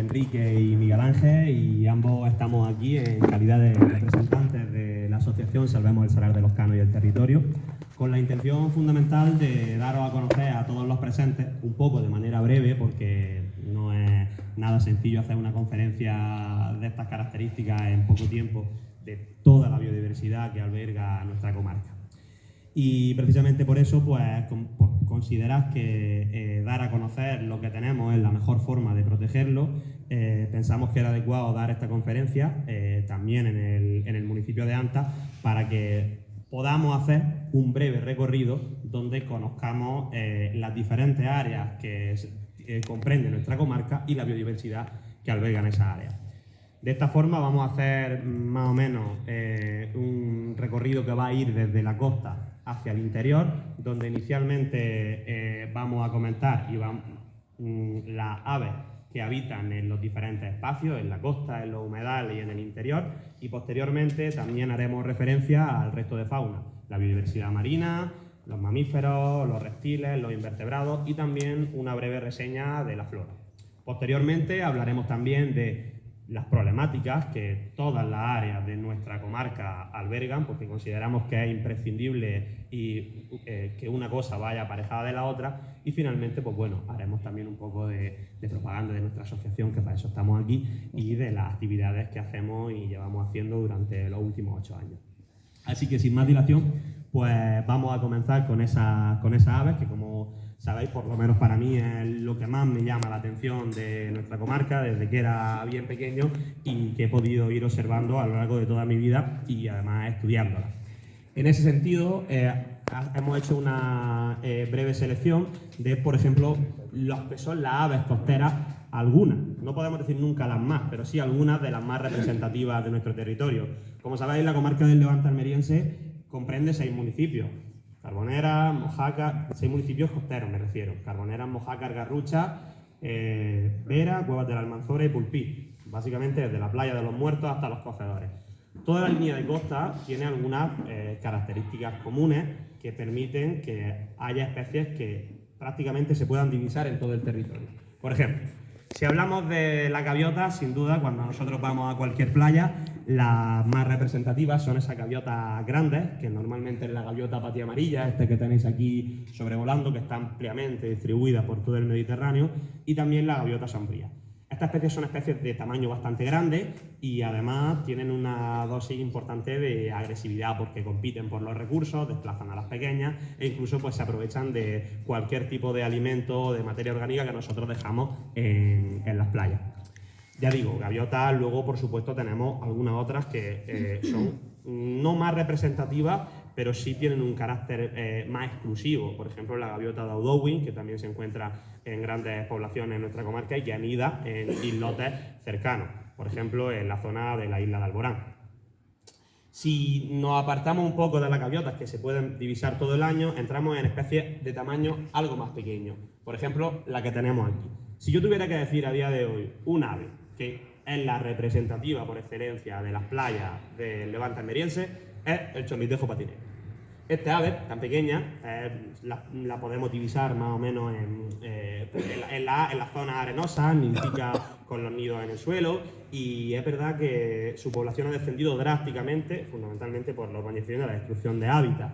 Enrique y Miguel Ángel, y ambos estamos aquí en calidad de representantes de la asociación Salvemos el Salar de los Canos y el Territorio, con la intención fundamental de daros a conocer a todos los presentes, un poco de manera breve, porque no es nada sencillo hacer una conferencia de estas características en poco tiempo, de toda la biodiversidad que alberga nuestra comarca. Y precisamente por eso, pues, por considerar que dar a conocer lo que tenemos es la mejor forma de protegerlo, pensamos que era adecuado dar esta conferencia también en el municipio de Anta, para que podamos hacer un breve recorrido donde conozcamos las diferentes áreas que comprende nuestra comarca y la biodiversidad que albergan esas áreas. De esta forma vamos a hacer más o menos un recorrido que va a ir desde la costa hacia el interior, donde inicialmente vamos a comentar las aves que habitan en los diferentes espacios, en la costa, en los humedales y en el interior, y posteriormente también haremos referencia al resto de fauna, la biodiversidad marina, los mamíferos, los reptiles, los invertebrados y también una breve reseña de la flora. Posteriormente hablaremos también de las problemáticas que todas las áreas de nuestra comarca albergan, porque consideramos que es imprescindible y que una cosa vaya aparejada de la otra. Y finalmente, pues bueno, haremos también un poco de propaganda de nuestra asociación, que para eso estamos aquí, y de las actividades que hacemos y llevamos haciendo durante los últimos 8 años. Así que sin más dilación, pues vamos a comenzar con esas aves que, como sabéis, por lo menos para mí es lo que más me llama la atención de nuestra comarca desde que era bien pequeño y que he podido ir observando a lo largo de toda mi vida y además estudiándola. En ese sentido, hemos hecho una breve selección de, por ejemplo, los que son las aves costeras, algunas, no podemos decir nunca las más, pero sí algunas de las más representativas de nuestro territorio. Como sabéis, la comarca del Levante almeriense comprende 6 municipios. Carboneras, Mojácar, 6 municipios costeros me refiero. Carboneras, Mojácar, Garrucha, Vera, Cuevas de la Almanzora y Pulpí. Básicamente desde la playa de los Muertos hasta los Cogedores. Toda la línea de costa tiene algunas características comunes que permiten que haya especies que prácticamente se puedan divisar en todo el territorio. Por ejemplo, si hablamos de las gaviotas, sin duda, cuando nosotros vamos a cualquier playa, las más representativas son esas gaviotas grandes, que normalmente es la gaviota patía amarilla, que tenéis aquí sobrevolando, que está ampliamente distribuida por todo el Mediterráneo, y también la gaviota sombría. Estas especies son especies de tamaño bastante grande y además tienen una dosis importante de agresividad, porque compiten por los recursos, desplazan a las pequeñas e incluso pues se aprovechan de cualquier tipo de alimento o de materia orgánica que nosotros dejamos en las playas. Ya digo, gaviotas, luego por supuesto tenemos algunas otras que son no más representativas, pero sí tienen un carácter más exclusivo. Por ejemplo, la gaviota de Audouin, que también se encuentra en grandes poblaciones en nuestra comarca y que anida en islotes cercanos, por ejemplo, en la zona de la isla de Alborán. Si nos apartamos un poco de las gaviotas, que se pueden divisar todo el año, entramos en especies de tamaño algo más pequeño. Por ejemplo, la que tenemos aquí. Si yo tuviera que decir a día de hoy un ave que es la representativa por excelencia de las playas del Levante almeriense, es el chorlitejo patinero. Esta ave tan pequeña la podemos divisar más o menos en las zonas arenosas, nidifica con los nidos en el suelo, y es verdad que su población ha descendido drásticamente, fundamentalmente por la urbanización y la destrucción de hábitat.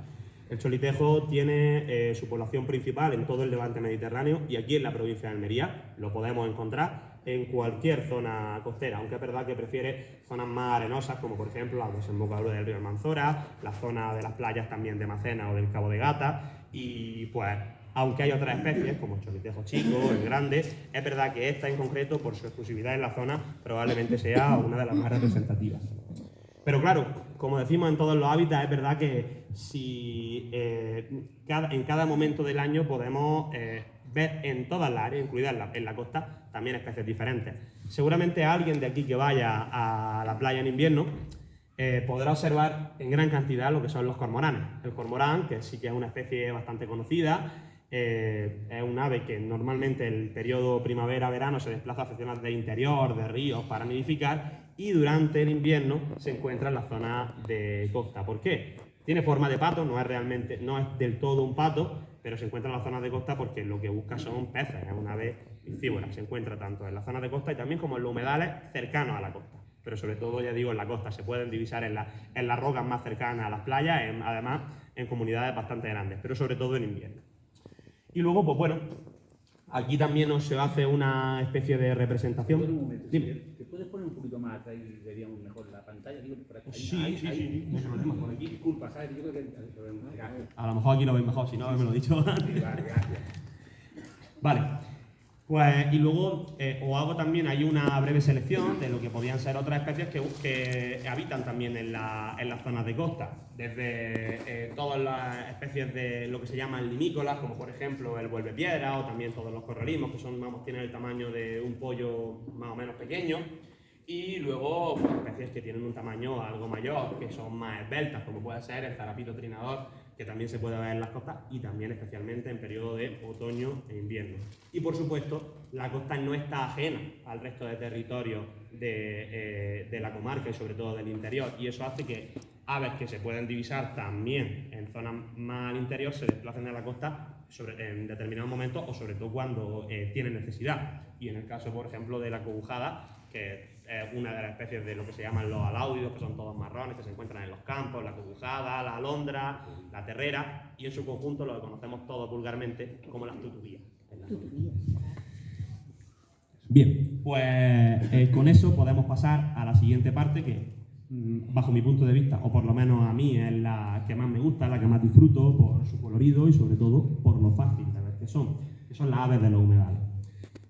El chorlitejo tiene su población principal en todo el Levante mediterráneo y aquí en la provincia de Almería lo podemos encontrar en cualquier zona costera, aunque es verdad que prefiere zonas más arenosas, como por ejemplo la desembocadura del río Almanzora, la zona de las playas también de Macena o del Cabo de Gata, y pues aunque hay otras especies como el chorlitejo chico, el grande, es verdad que esta en concreto, por su exclusividad en la zona, probablemente sea una de las más representativas. Pero claro, como decimos en todos los hábitats, es verdad que si en cada momento del año podemos ver en todas las áreas, incluidas en la costa, también especies diferentes. Seguramente alguien de aquí que vaya a la playa en invierno podrá observar en gran cantidad lo que son los cormoranes. El cormorán, que sí que es una especie bastante conocida, es un ave que normalmente en el periodo primavera-verano se desplaza hacia zonas de interior, de ríos, para nidificar, y durante el invierno se encuentra en la zona de costa. ¿Por qué? Tiene forma de pato, no es del todo un pato, pero se encuentra en la zona de costa porque lo que busca son peces, es un ave piscívoras. Se encuentra tanto en las zonas de costa y también como en los humedales cercanos a la costa. Pero sobre todo, ya digo, en la costa. Se pueden divisar en las rocas más cercanas a las playas, además en comunidades bastante grandes, pero sobre todo en invierno. Y luego, pues bueno, aquí también se hace una especie de representación. Un momento, Dime. ¿te puedes poner un poquito más atrás y veríamos mejor la pantalla? Digo, por aquí, Sí. por aquí. Disculpa, ¿sabes? Yo creo que A lo mejor aquí lo veis mejor, si no, me lo he dicho antes. Vale, gracias. Vale. Pues, y luego os hago también ahí una breve selección de lo que podían ser otras especies que habitan también en las zonas de costa. Desde todas las especies de lo que se llaman limícolas, como por ejemplo el vuelvepiedra o también todos los correlismos, que son, vamos, tienen el tamaño de un pollo más o menos pequeño. Y luego pues, especies que tienen un tamaño algo mayor, que son más esbeltas, como puede ser el zarapito trinador, que también se puede ver en las costas y también especialmente en periodo de otoño e invierno. Y por supuesto, la costa no está ajena al resto de territorios de la comarca y sobre todo del interior, y eso hace que aves que se pueden divisar también en zonas más al interior se desplacen a la costa en determinados momentos o sobre todo cuando tienen necesidad. Y en el caso, por ejemplo, de la cobujada, que es una de las especies de lo que se llaman los aláudidos, que son todos marrones, que se encuentran en los campos, la cobujada, la alondra, la terrera, y en su conjunto lo que conocemos todos vulgarmente como las tutubías. Bien, pues con eso podemos pasar a la siguiente parte que, bajo mi punto de vista, o por lo menos a mí, es la que más me gusta, la que más disfruto por su colorido y sobre todo por lo fácil de ver que son las aves de los humedales.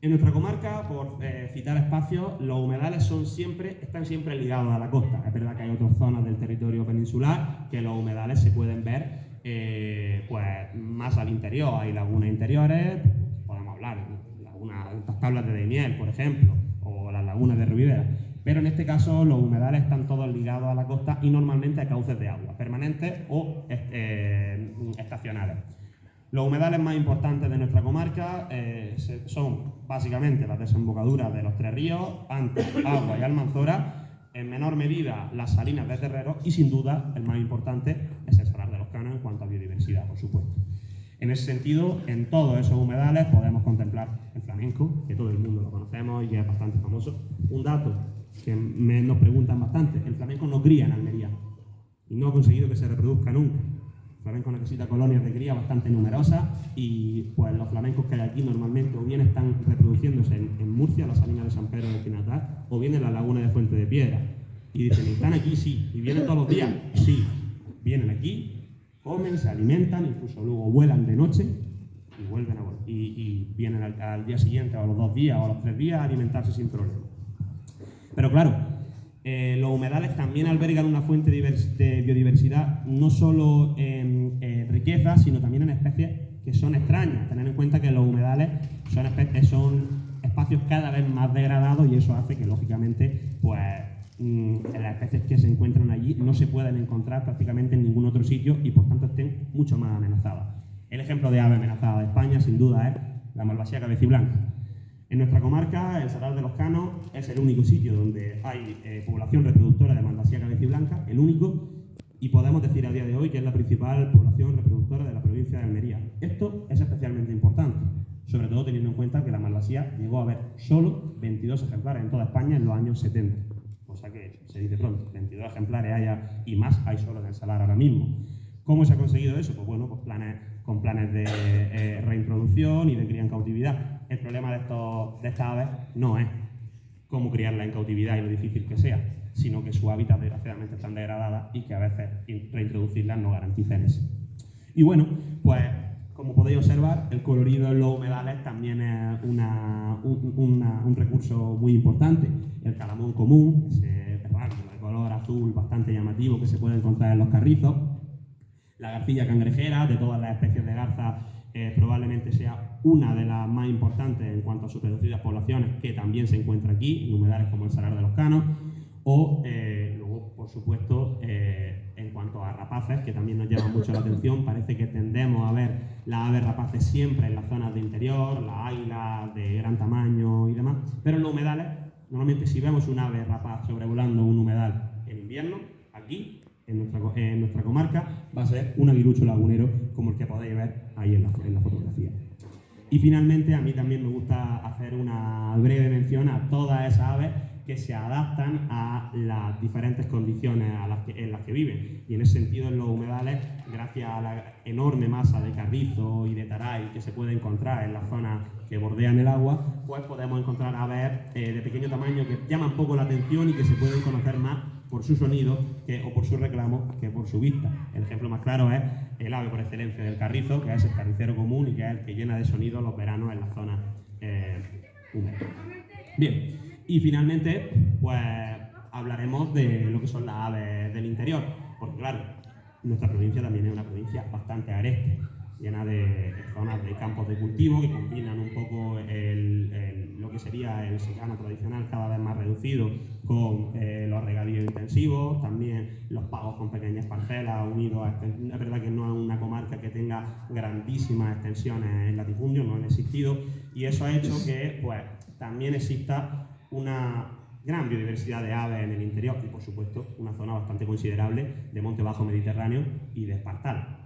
En nuestra comarca, por citar espacios, los humedales están siempre ligados a la costa. Es verdad que hay otras zonas del territorio peninsular que los humedales se pueden ver pues, más al interior. Hay lagunas interiores, podemos hablar de estas tablas de Daimiel, por ejemplo, o las lagunas de Ribera. Pero en este caso los humedales están todos ligados a la costa y normalmente a cauces de agua, permanentes o estacionales. Los humedales más importantes de nuestra comarca son básicamente las desembocaduras de los tres ríos, Anta, Agua y Almanzora, en menor medida las salinas de Terrero y sin duda el más importante es el Salar de los Canos en cuanto a biodiversidad, por supuesto. En ese sentido, en todos esos humedales podemos contemplar el flamenco, que todo el mundo lo conocemos y es bastante famoso. Un dato que nos preguntan bastante, el flamenco no cría en Almería y no ha conseguido que se reproduzca nunca. El flamenco necesita colonias de cría bastante numerosas y pues los flamencos que hay aquí normalmente o bien están reproduciéndose en Murcia, la salina de San Pedro del Pinatar, o bien en la laguna de Fuente de Piedra. Y dicen, ¿están aquí? Sí. ¿Y vienen todos los días? Sí. Vienen aquí, comen, se alimentan, incluso luego vuelan de noche y vuelven a volar. Y vienen al día siguiente, o a los 2 días, o a los 3 días, a alimentarse sin problema. Pero claro, los humedales también albergan una fuente de biodiversidad, no solo en riqueza, sino también en especies que son extrañas. Tener en cuenta que los humedales son espacios cada vez más degradados y eso hace que, lógicamente, pues, las especies que se encuentran allí no se pueden encontrar prácticamente en ningún otro sitio y, por tanto, estén mucho más amenazadas. El ejemplo de ave amenazada de España, sin duda, es la malvasía cabeciblanca. En nuestra comarca, el Salar de los Canos es el único sitio donde hay población reproductora de malvasía cabeciblanca, el único, y podemos decir a día de hoy que es la principal población reproductora de la provincia de Almería. Esto es especialmente importante, sobre todo teniendo en cuenta que la malvasía llegó a haber solo 22 ejemplares en toda España en los años 70, cosa que se dice pronto, 22 ejemplares haya y más hay solo en el Salar ahora mismo. ¿Cómo se ha conseguido eso? Pues bueno, con planes de reintroducción y de cría en cautividad. El problema de estas aves no es cómo criarla en cautividad y lo difícil que sea, sino que su hábitat desgraciadamente están degradadas y que a veces reintroducirlas no garantiza eso. Y bueno, pues como podéis observar, el colorido en los humedales también es un recurso muy importante. El calamón común, ese rango de color azul bastante llamativo que se puede encontrar en los carrizos. La garcilla cangrejera, de todas las especies de garza, probablemente sea una de las más importantes en cuanto a sus reducidas poblaciones, que también se encuentra aquí, en humedales como el Salar de los Canos, o luego, por supuesto, en cuanto a rapaces, que también nos llama mucho la atención, parece que tendemos a ver las aves rapaces siempre en las zonas de interior, las águilas de gran tamaño y demás, pero en los humedales, normalmente si vemos un ave rapaz sobrevolando un humedal en invierno, aquí, en nuestra comarca, va a ser un aguilucho lagunero como el que podéis ver ahí en la fotografía. Y finalmente, a mí también me gusta hacer una breve mención a todas esas aves que se adaptan a las diferentes condiciones en las que viven. Y en ese sentido, en los humedales, gracias a la enorme masa de carrizo y de taray que se puede encontrar en las zonas que bordean el agua, pues podemos encontrar aves de pequeño tamaño que llaman poco la atención y que se pueden conocer más por su sonido o por su reclamo que por su vista. El ejemplo más claro es el ave por excelencia del carrizo, que es el carricero común y que es el que llena de sonido los veranos en las zonas húmedas. Bien, y finalmente, pues hablaremos de lo que son las aves del interior, porque claro, nuestra provincia también es una provincia bastante agreste, llena de zonas de campos de cultivo que combinan un poco lo que sería el secano tradicional cada vez más reducido con los regadíos intensivos, también los pagos con pequeñas parcelas unidos a es verdad que no es una comarca que tenga grandísimas extensiones en latifundio, no han existido, y eso ha hecho que pues también exista una gran biodiversidad de aves en el interior y por supuesto una zona bastante considerable de monte bajo mediterráneo y de espartal.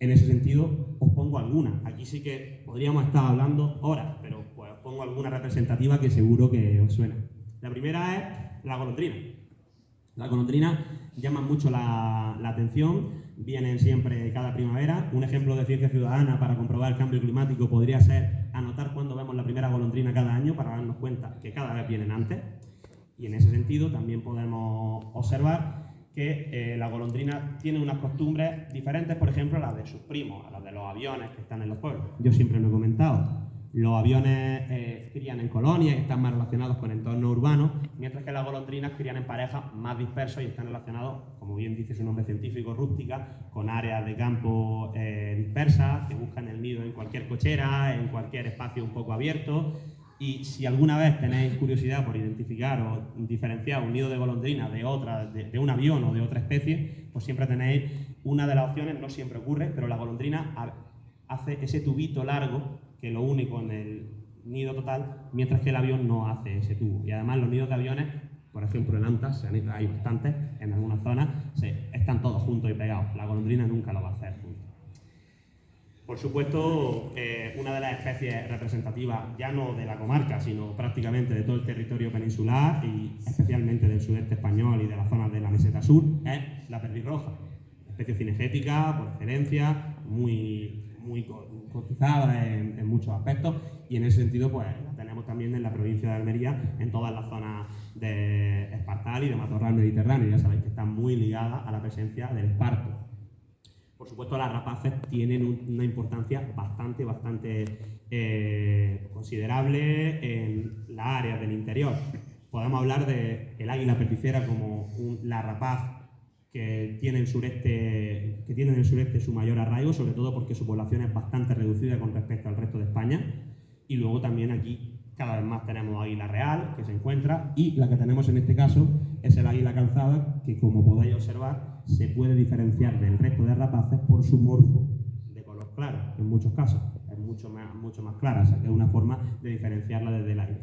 En ese sentido, os pongo algunas. Aquí sí que podríamos estar hablando horas, pero pues os pongo alguna representativa que seguro que os suena. La primera es la golondrina. La golondrina llama mucho la atención, vienen siempre cada primavera. Un ejemplo de ciencia ciudadana para comprobar el cambio climático podría ser anotar cuándo vemos la primera golondrina cada año para darnos cuenta que cada vez vienen antes. Y en ese sentido también podemos observar que la golondrina tiene unas costumbres diferentes, por ejemplo, a las de sus primos, a las de los aviones que están en los pueblos. Yo siempre lo he comentado, los aviones crían en colonias y están más relacionados con entornos urbanos, mientras que las golondrinas crían en parejas más dispersos y están relacionados, como bien dice su nombre científico, rústicas, con áreas de campo dispersas, que buscan el nido en cualquier cochera, en cualquier espacio un poco abierto. Y si alguna vez tenéis curiosidad por identificar o diferenciar un nido de golondrina de otra, de un avión o de otra especie, pues siempre tenéis una de las opciones, no siempre ocurre, pero la golondrina hace ese tubito largo que lo une con el nido total, mientras que el avión no hace ese tubo. Y además los nidos de aviones, por ejemplo en Antas, hay bastantes, en algunas zonas, están todos juntos y pegados. La golondrina nunca lo va a hacer juntos. Por supuesto, una de las especies representativas, ya no de la comarca, sino prácticamente de todo el territorio peninsular y especialmente del sudeste español y de las zonas de la meseta sur, es la pelirroja. Especie cinegética, por excelencia, muy cotizada en muchos aspectos y en ese sentido pues la tenemos también en la provincia de Almería, en todas las zonas de espartal y de matorral mediterráneo. Ya sabéis que están muy ligadas a la presencia del esparto. Por supuesto, las rapaces tienen una importancia bastante considerable en las áreas del interior. Podemos hablar del águila perticera como la rapaz que tiene en el sureste su mayor arraigo, sobre todo porque su población es bastante reducida con respecto al resto de España. Y luego también aquí cada vez más tenemos águila real, que se encuentra, y la que tenemos en este caso es el águila calzada, que como podéis observar se puede diferenciar del resto de rapaces por su morfo de color claro, en muchos casos, es mucho más clara, o sea que es una forma de diferenciarla desde el aire.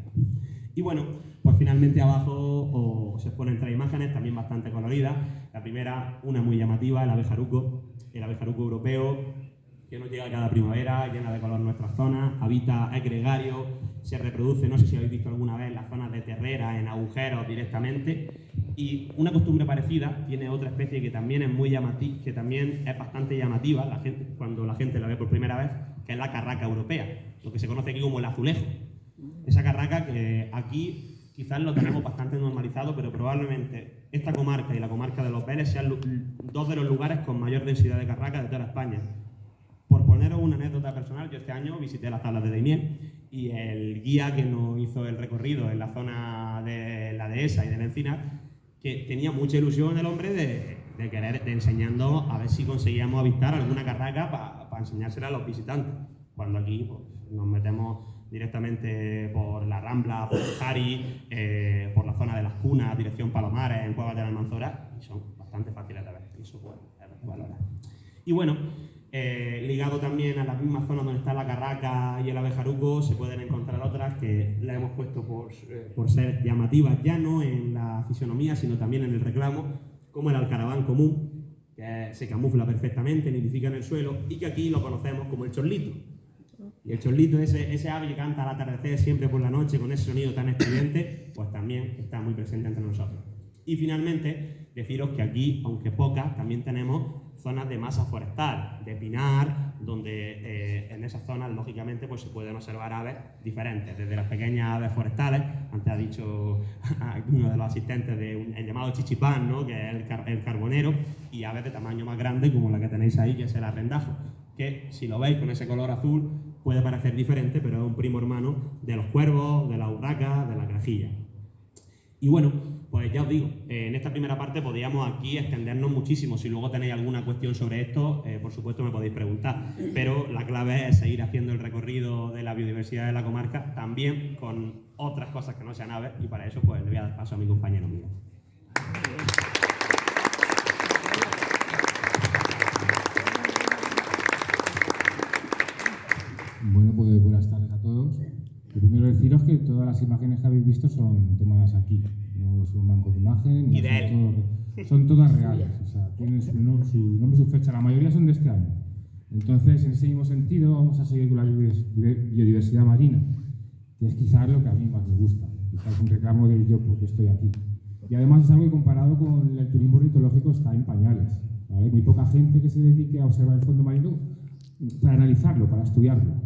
Y bueno, pues finalmente abajo se exponen tres imágenes también bastante coloridas. La primera, una muy llamativa, el abejaruco europeo, que nos llega cada primavera, llena de color nuestras zonas, es gregario, se reproduce, no sé si habéis visto alguna vez, en las zonas de terrera, en agujeros directamente. Y una costumbre parecida tiene otra especie que también es muy llamativa, que también es bastante llamativa cuando la gente la ve por primera vez, que es la carraca europea, lo que se conoce aquí como el azulejo. Esa carraca que aquí quizás lo tenemos bastante normalizado, pero probablemente esta comarca y la comarca de los Vélez sean dos de los lugares con mayor densidad de carraca de toda España. Por poneros una anécdota personal, yo este año visité las tablas de Daimiel y el guía que nos hizo el recorrido en la zona de la dehesa y del Encinar, que tenía mucha ilusión el hombre de enseñando a ver si conseguíamos avistar alguna carraca para enseñársela a los visitantes. Cuando aquí pues, nos metemos directamente por la Rambla, por el Jari, por la zona de las Cunas, dirección Palomares, en Cuevas de la Almanzora, y son bastante fáciles de ver, y eso pues, es valorar. Y bueno, ligado también a las mismas zonas donde está la carraca y el abejaruco, se pueden encontrar otras que las hemos puesto por ser llamativas, ya no en la fisonomía, sino también en el reclamo, como el alcaraván común, que se camufla perfectamente, nidifica en el suelo, y que aquí lo conocemos como el chorlito. Y el chorlito, ese ave que canta al atardecer siempre por la noche con ese sonido tan estridente, pues también está muy presente entre nosotros. Y finalmente, deciros que aquí, aunque pocas, también tenemos zonas de masa forestal, de pinar, donde en esas zonas, lógicamente, pues se pueden observar aves diferentes, desde las pequeñas aves forestales, antes ha dicho uno de los asistentes el llamado chichipán, ¿no?, que es el carbonero, y aves de tamaño más grande, como la que tenéis ahí, que es el arrendajo, que si lo veis con ese color azul, puede parecer diferente, pero es un primo hermano de los cuervos, de las urracas, de la grajilla. Y bueno, pues ya os digo, en esta primera parte podríamos aquí extendernos muchísimo. Si luego tenéis alguna cuestión sobre esto, por supuesto me podéis preguntar. Pero la clave es seguir haciendo el recorrido de la biodiversidad de la comarca, también con otras cosas que no sean aves, y para eso pues le voy a dar paso a mi compañero Miguel. Bueno, pues buenas tardes a todos. Lo primero deciros que todas las imágenes que habéis visto son tomadas aquí, no son bancos de imagen, son todas reales, o sea, tienen su nombre y su fecha, la mayoría son de este año. Entonces, en ese mismo sentido, vamos a seguir con la biodiversidad marina, que es quizás lo que a mí más me gusta, quizás es un reclamo de yo porque estoy aquí. Y además es algo que comparado con el turismo ornitológico está en pañales, ¿vale? Muy poca gente que se dedique a observar el fondo marino para analizarlo, para estudiarlo.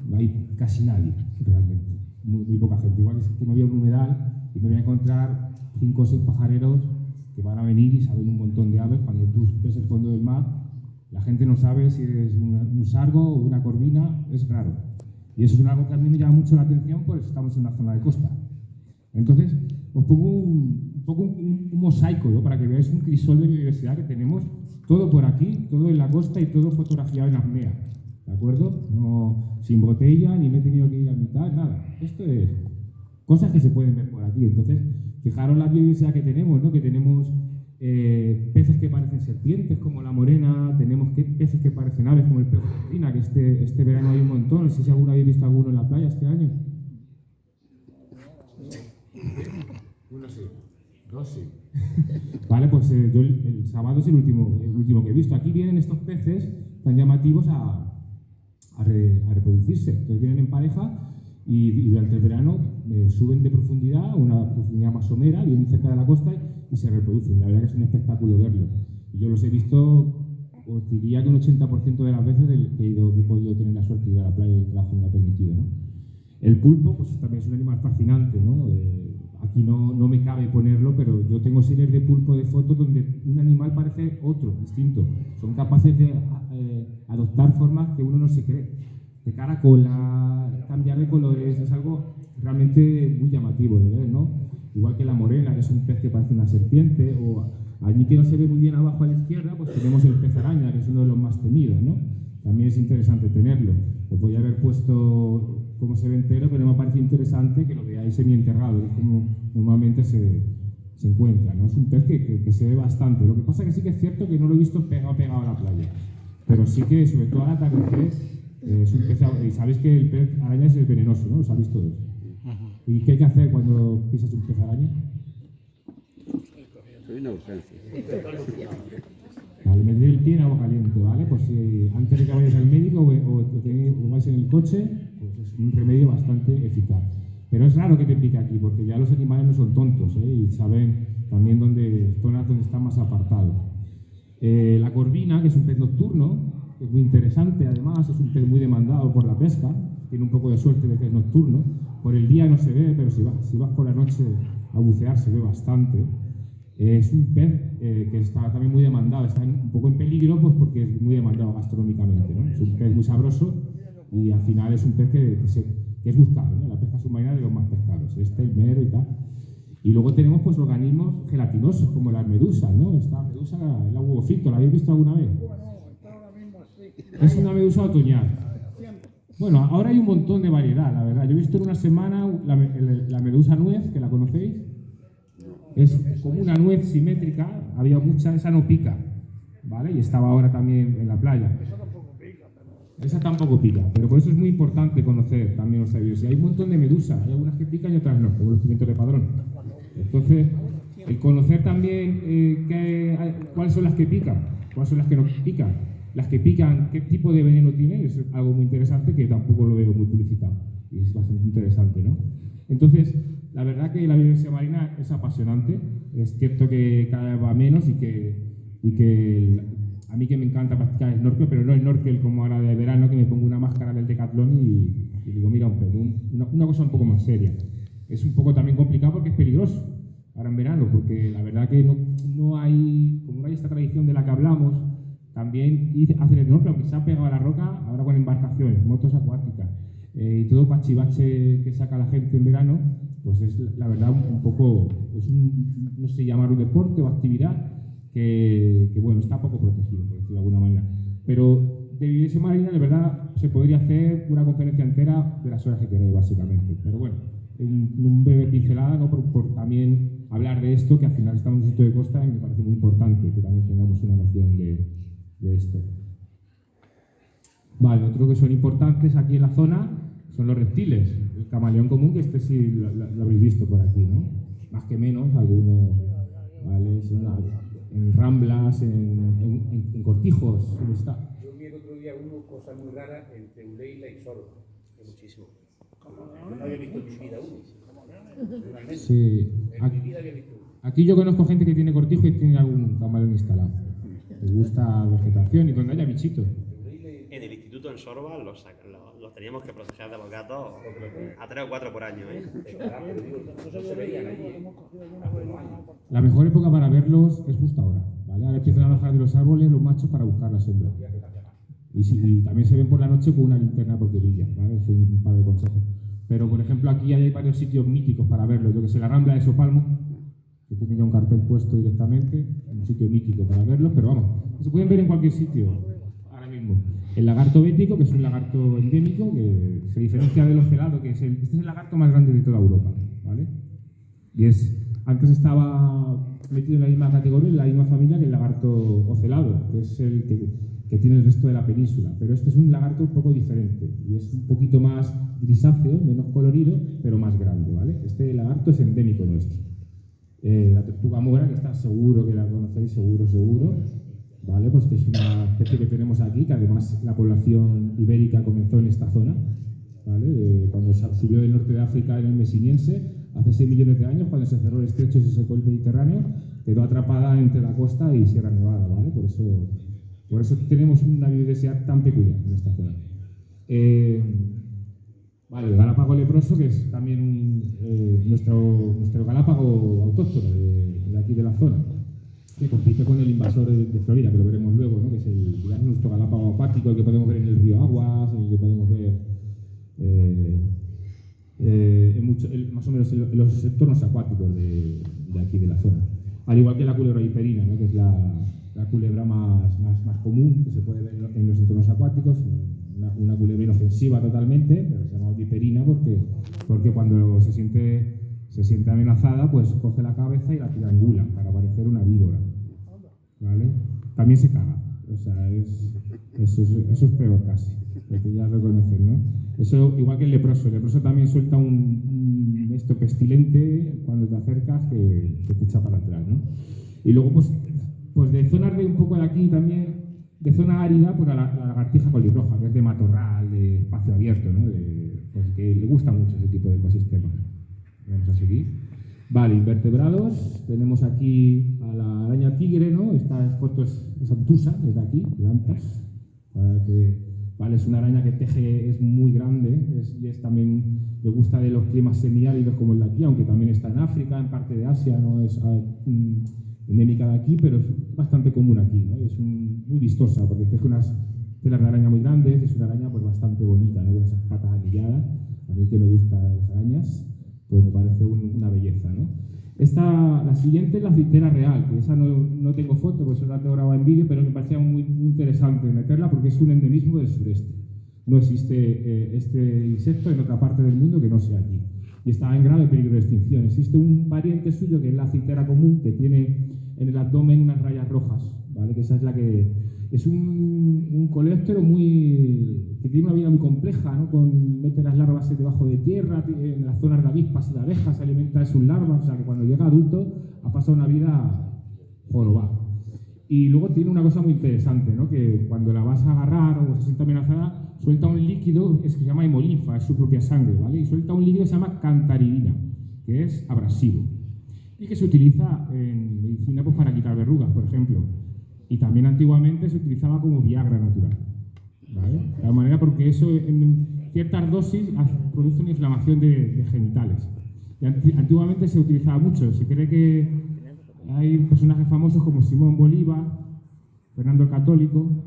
No hay casi nadie, realmente. Muy poca gente. Igual que me voy a un humedal y me voy a encontrar 5 o 6 pajareros que van a venir y saben un montón de aves. Cuando tú ves el fondo del mar, la gente no sabe si es un sargo o una corvina, es raro. Y eso es algo que a mí me llama mucho la atención, pues estamos en una zona de costa. Entonces, os pongo un mosaico, ¿no?, para que veáis un crisol de biodiversidad que tenemos todo por aquí, todo en la costa y todo fotografiado en apnea. ¿De acuerdo? No, sin botella, ni me he tenido que ir a mitad, nada. Esto es cosas que se pueden ver por aquí. Entonces, fijaros la biodiversidad que tenemos, ¿no? Que tenemos peces que parecen serpientes, como la morena, tenemos peces que parecen aves, como el pez golondrina, que este verano hay un montón. No sé si alguno habéis visto alguno en la playa este año. Uno sí, dos sí. Vale, pues yo el sábado es el último que he visto. Aquí vienen estos peces tan llamativos a reproducirse. Entonces vienen en pareja y durante el verano suben de profundidad a una profundidad más somera, vienen cerca de la costa y se reproducen. La verdad que es un espectáculo verlo. Y yo los he visto, os diría que un 80% de las veces que he podido tener la suerte de ir a la playa y el trabajo me lo ha permitido, ¿no? El pulpo, pues también es un animal fascinante, ¿no? Aquí no me cabe ponerlo, pero yo tengo series de pulpo de fotos donde un animal parece otro, distinto. Son capaces de adoptar formas que uno no se cree. De caracola, cambiar de colores, es algo realmente muy llamativo de ver, ¿no? Igual que la morena, que es un pez que parece una serpiente, o allí que no se ve muy bien abajo a la izquierda, pues tenemos el pez araña, que es uno de los más temidos, ¿no? También es interesante tenerlo. Os voy a haber puesto cómo se ve entero, pero me ha parecido interesante que lo veáis semienterrado, es como normalmente se encuentra, ¿no? Es un pez que se ve bastante. Lo que pasa es que sí que es cierto que no lo he visto pegado a la playa, pero sí que, sobre todo al atardecer, es un pez, y sabéis que el pez araña es venenoso, ¿no? Lo sabéis todos. ¿Y qué hay que hacer cuando pisas un pez araña? Soy una urgencia. Vale, meter el pie en agua caliente, ¿vale? Pues antes de que vayáis al médico o vais en el coche, pues es un remedio bastante eficaz. Pero es raro que te pique aquí, porque ya los animales no son tontos, ¿eh? Y saben también zonas donde están más apartados. La corvina, que es un pez nocturno, es muy interesante, además, es un pez muy demandado por la pesca, tiene un poco de suerte de que es nocturno. Por el día no se ve, pero si vas por la noche a bucear se ve bastante. Es un pez que está también muy demandado, está un poco en peligro pues porque es muy demandado gastronómicamente, ¿no? Es un pez muy sabroso y al final es un pez que es buscado, ¿no? La pesca submarina de los más pescados, el mero y tal. Y luego tenemos pues organismos gelatinosos como las medusas, ¿no? Esta medusa, la huevofito, ¿la habéis visto alguna vez? Es una medusa otoñal. Bueno, ahora hay un montón de variedad, la verdad. Yo he visto en una semana la medusa nuez, que la conocéis. Es como una nuez simétrica, había mucha, esa no pica, ¿vale? Y estaba ahora también en la playa. Esa tampoco pica, pero por eso es muy importante conocer también los biodiversidad. Hay un montón de medusas, hay algunas que pican y otras no, como los pimientos de padrón. Entonces, el conocer también cuáles son las que pican, cuáles son las que no pican, las que pican, qué tipo de veneno tienen, es algo muy interesante que tampoco lo veo muy publicitado y es bastante interesante, ¿no? Entonces, la verdad que la biodiversidad marina es apasionante, es cierto que cada vez va menos y que a mí que me encanta practicar snorkel, pero no snorkel como ahora de verano, que me pongo una máscara del Decathlon y digo, mira, una cosa un poco más seria. Es un poco también complicado porque es peligroso ahora en verano, porque la verdad que no hay, como no hay esta tradición de la que hablamos, también hacer el snorkel, aunque se ha pegado a la roca, ahora con embarcaciones, motos acuáticas, y todo cachivache que saca la gente en verano, pues es la verdad un poco, es no sé llamar un deporte o actividad que bueno, está poco protegido, por decirlo de alguna manera. Pero de biodiversidad marina, de verdad, se podría hacer una conferencia entera de las horas que queráis, básicamente. Pero bueno, un breve pincelada, ¿no? por también hablar de esto, que al final estamos en un sitio de costa y me parece muy importante que también tengamos una noción de esto. Vale, otro que son importantes aquí en la zona son los reptiles. El camaleón común, que este sí lo habréis visto por aquí, ¿no? Más que menos, algunos, ¿vale? En ramblas, en cortijos, ¿dónde está? Yo vi el otro día cosa muy rara entre Uleila y Sorba. Muchísimo. Yo no había visto en mi vida uno. Sí. En mi vida había visto uno. Aquí yo conozco gente que tiene cortijo y tiene algún camaleón instalado. Les gusta vegetación y donde haya bichitos. En el instituto en Sorba los teníamos que proteger de los gatos a 3 o 4 por año, ¿eh? No se veían allí. La mejor época para verlos es justo ahora, ¿vale? Ahora empiezan a bajar de los árboles los machos para buscar la hembras. Y también se ven por la noche con una linterna porque brilla, ¿vale? Es un par de consejos. Pero, por ejemplo, aquí hay varios sitios míticos para verlos. Yo que sé, la Rambla de Sopalmo, que tiene ya un cartel puesto directamente, un sitio mítico para verlos, pero vamos, se pueden ver en cualquier sitio ahora mismo. El lagarto bético, que es un lagarto endémico, que se diferencia del ocelado, que este es el lagarto más grande de toda Europa, ¿vale? Y antes estaba metido en la misma categoría, en la misma familia que el lagarto ocelado, que es el que tiene el resto de la península. Pero este es un lagarto un poco diferente, y es un poquito más grisáceo, menos colorido, pero más grande, ¿vale? Este lagarto es endémico nuestro. La tortuga mora, que está seguro que la conocéis, seguro, ¿vale? Pues que es una especie que tenemos aquí, que además la población ibérica comenzó en esta zona, ¿vale? Cuando subió del norte de África en el Mesiniense, hace 6 millones de años, cuando se cerró el estrecho y se secó el Mediterráneo, quedó atrapada entre la costa y Sierra Nevada, ¿vale? Por eso tenemos una biodiversidad tan peculiar en esta zona. Vale, el galápago leproso, que es también nuestro galápago autóctono de aquí de la zona, que compite con el invasor de Florida, que lo veremos luego, ¿no? Que es nuestro galápago acuático, el que podemos ver en el río Aguas, el que podemos ver más o menos en los entornos acuáticos de aquí de la zona. Al igual que la culebra viperina, ¿no? Que es la culebra más común que se puede ver en los entornos acuáticos, una culebra inofensiva totalmente, pero se llama viperina porque cuando se siente amenazada, pues coge la cabeza y la triangula para parecer una víbora, ¿vale? También se caga, o sea, eso es peor casi, porque ya reconocen, ¿no? Eso igual que el leproso también suelta un esto pestilente cuando te acercas que te echa para atrás, ¿no? Y luego pues de zonas de un poco de aquí también, de zona árida, pues la lagartija colirroja, que es de matorral, de espacio abierto, ¿no? Pues que le gusta mucho ese tipo de ecosistemas. Vamos a seguir. Vale, invertebrados. Tenemos aquí a la araña tigre, ¿no? Esta foto es antusa, desde aquí, de Antas. Vale, es una araña que teje, es muy grande, y también le gusta de los climas semiáridos como el de aquí, aunque también está en África, en parte de Asia, no es endémica de aquí, pero es bastante común aquí, ¿no? Es muy vistosa, porque teje unas telas de araña muy grandes, es una araña pues bastante bonita, ¿no? Con esas patas anilladas. A mí que me gustan las arañas, pues me parece una belleza, ¿no? La siguiente es la citera real, que esa no tengo foto, pues la tengo grabada en vídeo, pero me parecía muy interesante meterla porque es un endemismo del sureste. No existe este insecto en otra parte del mundo que no sea aquí. Y está en grave peligro de extinción. Existe un pariente suyo, que es la citera común, que tiene en el abdomen unas rayas rojas, ¿vale? Que esa es la que... Es un coleóptero que tiene una vida muy compleja, ¿no? Mete las larvas debajo de tierra, en las zonas de avispas y de abejas, se alimenta de sus larvas, o sea que cuando llega adulto ha pasado una vida jorobada. Y luego tiene una cosa muy interesante, ¿no? Que cuando la vas a agarrar o se siente amenazada, suelta un líquido que se llama hemolinfa, es su propia sangre, ¿vale? Y suelta un líquido que se llama cantaridina, que es abrasivo y que se utiliza en medicina pues, para quitar verrugas, por ejemplo. Y también antiguamente se utilizaba como Viagra natural, ¿vale? De la manera porque eso en ciertas dosis produce una inflamación de genitales. Y antiguamente se utilizaba mucho, se cree que hay personajes famosos como Simón Bolívar, Fernando el Católico,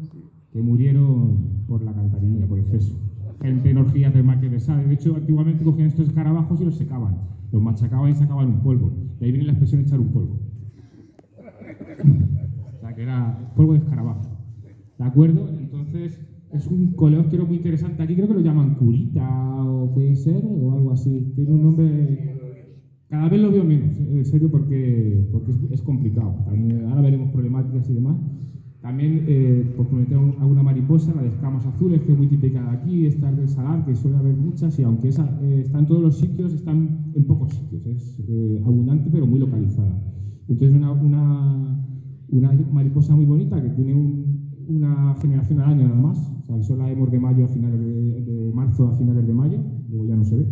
que murieron por la cantaridina, por exceso. Gente en orgías del Marqués de Sade. De hecho, antiguamente cogían estos escarabajos y los secaban. Los machacaban y sacaban un polvo. De ahí viene la expresión echar un polvo. O sea, que era polvo de escarabajo. ¿De acuerdo? Entonces, es un coleóptero muy interesante. Aquí creo que lo llaman curita, o puede ser, o algo así. Tiene un nombre... Cada vez lo veo menos, en serio, porque es complicado. También, ahora veremos problemáticas y demás. También, por comentar alguna mariposa, la de escamas azules, que es muy típica de aquí, esta del salar, que suele haber muchas, y aunque esa, está en todos los sitios, están en pocos sitios. Es abundante, pero muy localizada. Entonces, una mariposa muy bonita, que tiene una generación al año nada más. O sea, solo la vemos de mayo a finales de marzo a finales de mayo, luego ya no se ve.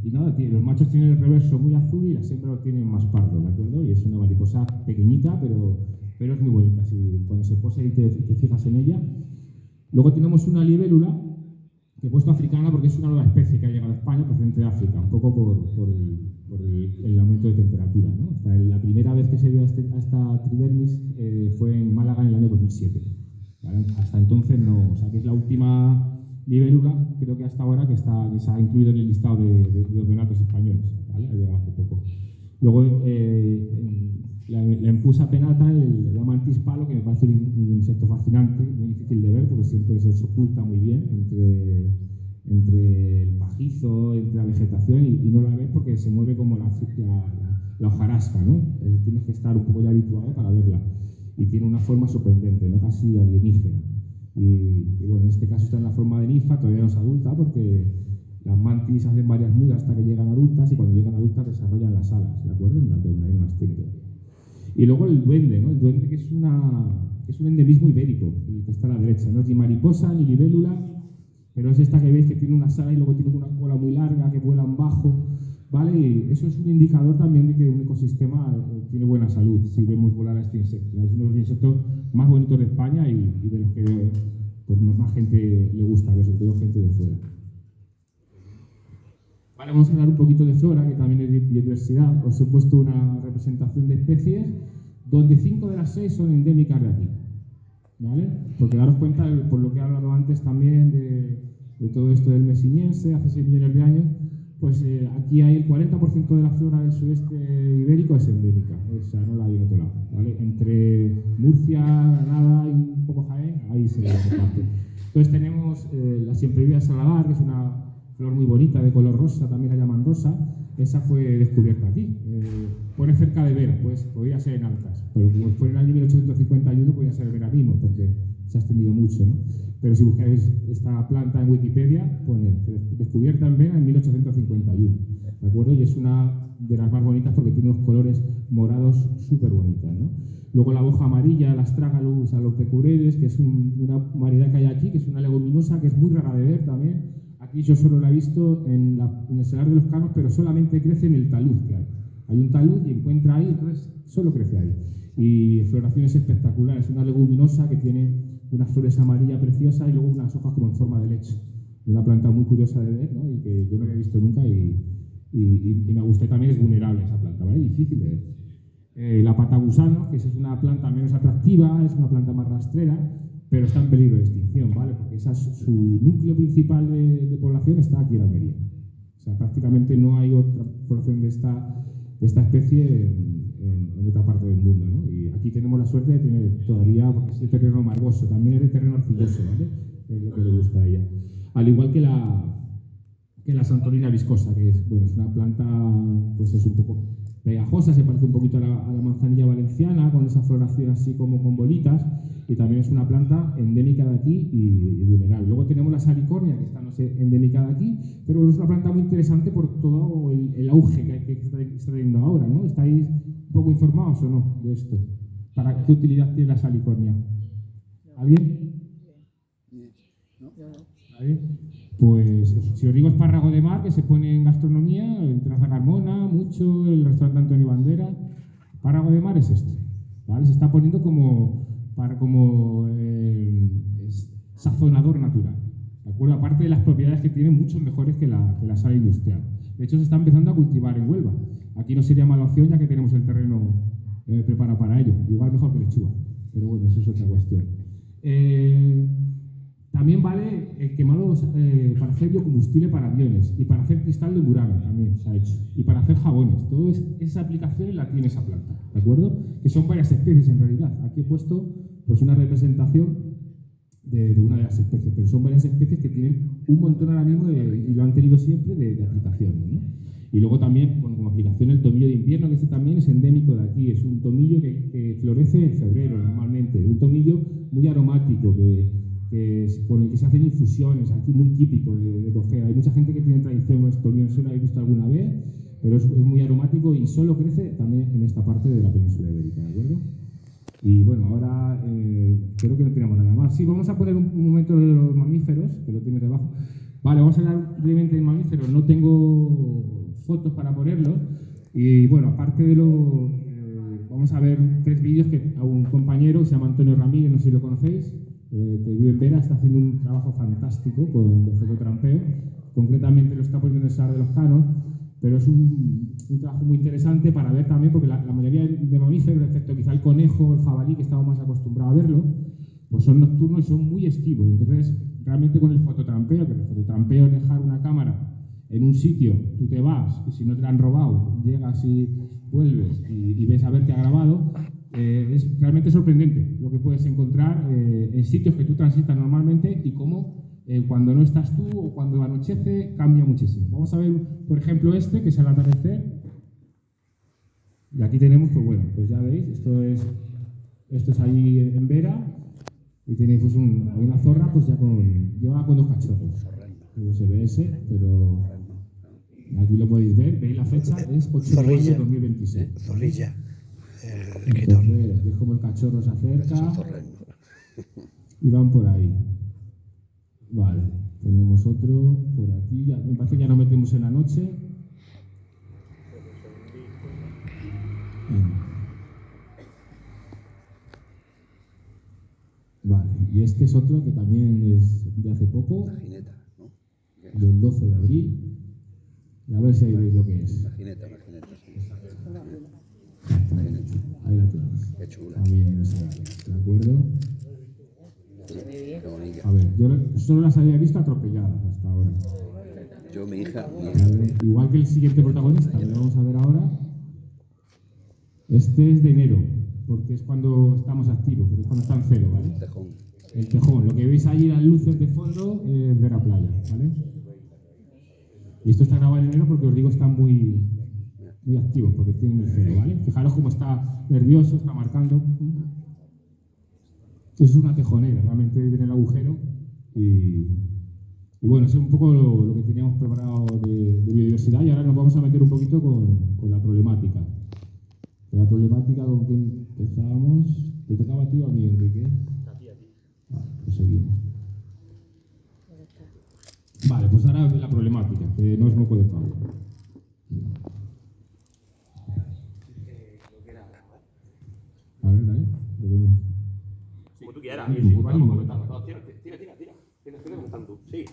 Y nada, los machos tienen el reverso muy azul y las hembras lo tienen más pardo, ¿de acuerdo? Y es una mariposa pequeñita, pero es muy bonita. Cuando se posa y te fijas en ella. Luego tenemos una libélula, que he puesto africana porque es una nueva especie que ha llegado a España procedente de África, un poco por el aumento de temperatura, ¿no? O sea, la primera vez que se vio a esta tridermis fue en Málaga en el año 2007. ¿Vale? Hasta entonces no, o sea, que es la última libélula, creo que hasta ahora, que se ha incluido en el listado de ordenatos españoles, ¿vale? Ha llegado hace poco. Luego, la Empusa penata, la mantis palo, que me parece un insecto fascinante, muy difícil de ver, porque siempre se oculta muy bien entre el pajizo, entre la vegetación, y no la ves porque se mueve como la hojarasca, ¿no? Tienes que estar un poco ya habituado para verla. Y tiene una forma sorprendente, ¿no? Casi alienígena. Y bueno, en este caso está en la forma de ninfa, todavía no es adulta porque las mantis hacen varias mudas hasta que llegan adultas y cuando llegan adultas desarrollan las alas, ¿de acuerdo? En el abdomen, ahí no las tiene todavía. Y luego el duende, ¿no? El duende que es un endemismo ibérico, el que está a la derecha, no es ni mariposa ni libélula, pero es esta que veis que tiene una ala y luego tiene una cola muy larga que vuelan bajo, ¿vale? Y eso es un indicador también de que un ecosistema tiene buena salud, si vemos volar a este insecto, ¿no? Es uno de los insectos más bonitos de España y de los que pues, más gente le gusta, sobre todo gente de fuera. Vale, vamos a hablar un poquito de flora, que también es biodiversidad. Os he puesto una representación de especies donde 5 de las 6 son endémicas de aquí, ¿vale? Porque daros cuenta, por lo que he hablado antes también de todo esto del mesiniense, hace 6 millones de años, pues aquí hay el 40% de la flora del sudeste ibérico es endémica, o sea, no la hay en otro lado, ¿vale? Entre Murcia, Granada y un poco Jaén, ahí se comparte. Entonces tenemos la siemprevida saladar, que es una flor muy bonita, de color rosa, también la llaman rosa. Esa fue descubierta aquí. Pone cerca de Vera, pues podría ser en Altas, pero como fue en el año 1851, podría ser Vera mismo, porque se ha extendido mucho, ¿no? Pero si buscáis esta planta en Wikipedia, pone descubierta en Vera en 1851, ¿de acuerdo? Y es una de las más bonitas porque tiene unos colores morados súper bonitas, ¿no? Luego la hoja amarilla, la Astragalus alopecuredes, que es una variedad que hay aquí, que es una leguminosa que es muy rara de ver también. Aquí yo solo la he visto en el Salar de los Canos, pero solamente crece en el talud que hay. Hay un talud y encuentra ahí, entonces solo crece ahí. Y floraciones espectaculares, una leguminosa que tiene unas flores amarillas preciosas y luego unas hojas como en forma de leche. Una planta muy curiosa de ver, ¿no? Y que yo no había visto nunca y me gustó también, es vulnerable esa planta, ¿vale? Difícil de ver. La patagusano, que es una planta menos atractiva, es una planta más rastrera, pero está en peligro de extinción, ¿vale? Porque su núcleo principal de población está aquí en Almería. O sea, prácticamente no hay otra población de esta especie en otra parte del mundo, ¿no? Y aquí tenemos la suerte de tener todavía, porque es de terreno margoso, también es de terreno arcilloso, ¿vale? Es lo que le gusta a ella. Al igual que la Santolina viscosa, que es, bueno, es una planta, pues es un poco pegajosa, se parece un poquito a la manzanilla valenciana, con esa floración así como con bolitas, y también es una planta endémica de aquí y vulnerable. Luego tenemos la salicornia, que está no sé, endémica de aquí, pero es una planta muy interesante por todo el auge que está teniendo ahora, ¿no? ¿Estáis un poco informados o no de esto? ¿Para qué utilidad tiene la salicornia? ¿Alguien? ¿Nadie? Pues si os digo espárrago de mar, que se pone en gastronomía, en Terraza Carmona, mucho, el restaurante Antonio Bandera. Espárrago de mar es esto, ¿vale? Se está poniendo como sazonador natural, ¿de acuerdo? Aparte de las propiedades que tiene, mucho mejores que la sal industrial. De hecho, se está empezando a cultivar en Huelva. Aquí no sería mala opción, ya que tenemos el terreno preparado para ello. Igual mejor que lechuga, pero bueno, eso es otra cuestión. También vale el quemado para hacer biocombustible para aviones y para hacer cristal de Murano también se ha hecho. Y para hacer jabones. Todas esas aplicaciones la tiene esa planta, ¿de acuerdo? Que son varias especies en realidad. Aquí he puesto pues una representación de una de las especies, pero son varias especies que tienen un montón ahora mismo y lo han tenido siempre de aplicaciones, ¿no? Y luego también, bueno, como aplicación, el tomillo de invierno, que este también es endémico de aquí. Es un tomillo que florece en febrero normalmente. Un tomillo muy aromático con el que se hacen infusiones, aquí muy típico de coger. Hay mucha gente que tiene tradición con este tomillo, no sé si lo habéis visto alguna vez, pero es muy aromático y solo crece también en esta parte de la península ibérica, ¿de acuerdo? Y bueno, ahora creo que no tenemos nada más. Sí, vamos a poner un momento de los mamíferos, que lo tienes debajo. Vale, vamos a hablar brevemente de mamíferos. No tengo fotos para ponerlo. Y bueno, aparte de vamos a ver 3 vídeos que a un compañero que se llama Antonio Ramírez, no sé si lo conocéis, que vive en Vera, está haciendo un trabajo fantástico con el fototrampeo. Concretamente lo está poniendo en el Salar de los Canos, pero es un trabajo muy interesante para ver también, porque la mayoría de mamíferos, excepto quizá el conejo, el jabalí, que estamos más acostumbrados a verlo, pues son nocturnos y son muy esquivos. Entonces, realmente con el fototrampeo, que el fototrampeo es dejar una cámara en un sitio, tú te vas, y si no te la han robado, llegas y vuelves y ves a ver qué ha grabado, es realmente sorprendente lo que puedes encontrar en sitios que tú transitas normalmente y cómo cuando no estás tú o cuando anochece cambia muchísimo. Vamos a ver, por ejemplo, que es el atardecer. Y aquí tenemos, pues bueno, pues ya veis, esto es ahí en Vera y tenéis pues una zorra pues ya lleva con 2 cachorros. No se ve ese, pero aquí lo podéis ver, veis la fecha, es 8 de mayo de 2026. Zorrilla. El escritor. Es como el cachorro se acerca y van por ahí. Vale, tenemos otro por aquí. Ya, me parece que ya nos metemos en la noche. Vale, y este es otro que también es de hace poco. La jineta, ¿no? Del 12 de abril. A ver si ahí veis lo que es. La jineta, sí. Ahí la tenéis. Qué chula. También, ¿de acuerdo? Qué bonita. A ver, yo solo las había visto atropelladas hasta ahora. Yo, mi hija. Igual que el siguiente protagonista, que vamos a ver ahora. Este es de enero, porque es cuando estamos activos, porque es cuando está en cero, ¿vale? Tejón. El tejón. Lo que veis ahí, las luces de fondo, es Vera Playa, ¿vale? Y esto está grabado en enero porque os digo, están muy activos, porque tienen el cero, ¿vale? Fijaros cómo está nervioso, está marcando. Es una tejonera, realmente viene el agujero y bueno, es un poco lo que teníamos preparado de biodiversidad y ahora nos vamos a meter un poquito con la problemática. La problemática con que empezábamos, ¿te tocaba a ti o a mí, Enrique? A ti. Vale, pues seguimos. Vale, pues ahora la problemática, que no es moco de pavo. A ver, dale, lo vemos. Como tú quieras. Sí, Sí, vale, vamos vale. comentando. Tira. Tira comentando tú. Sí.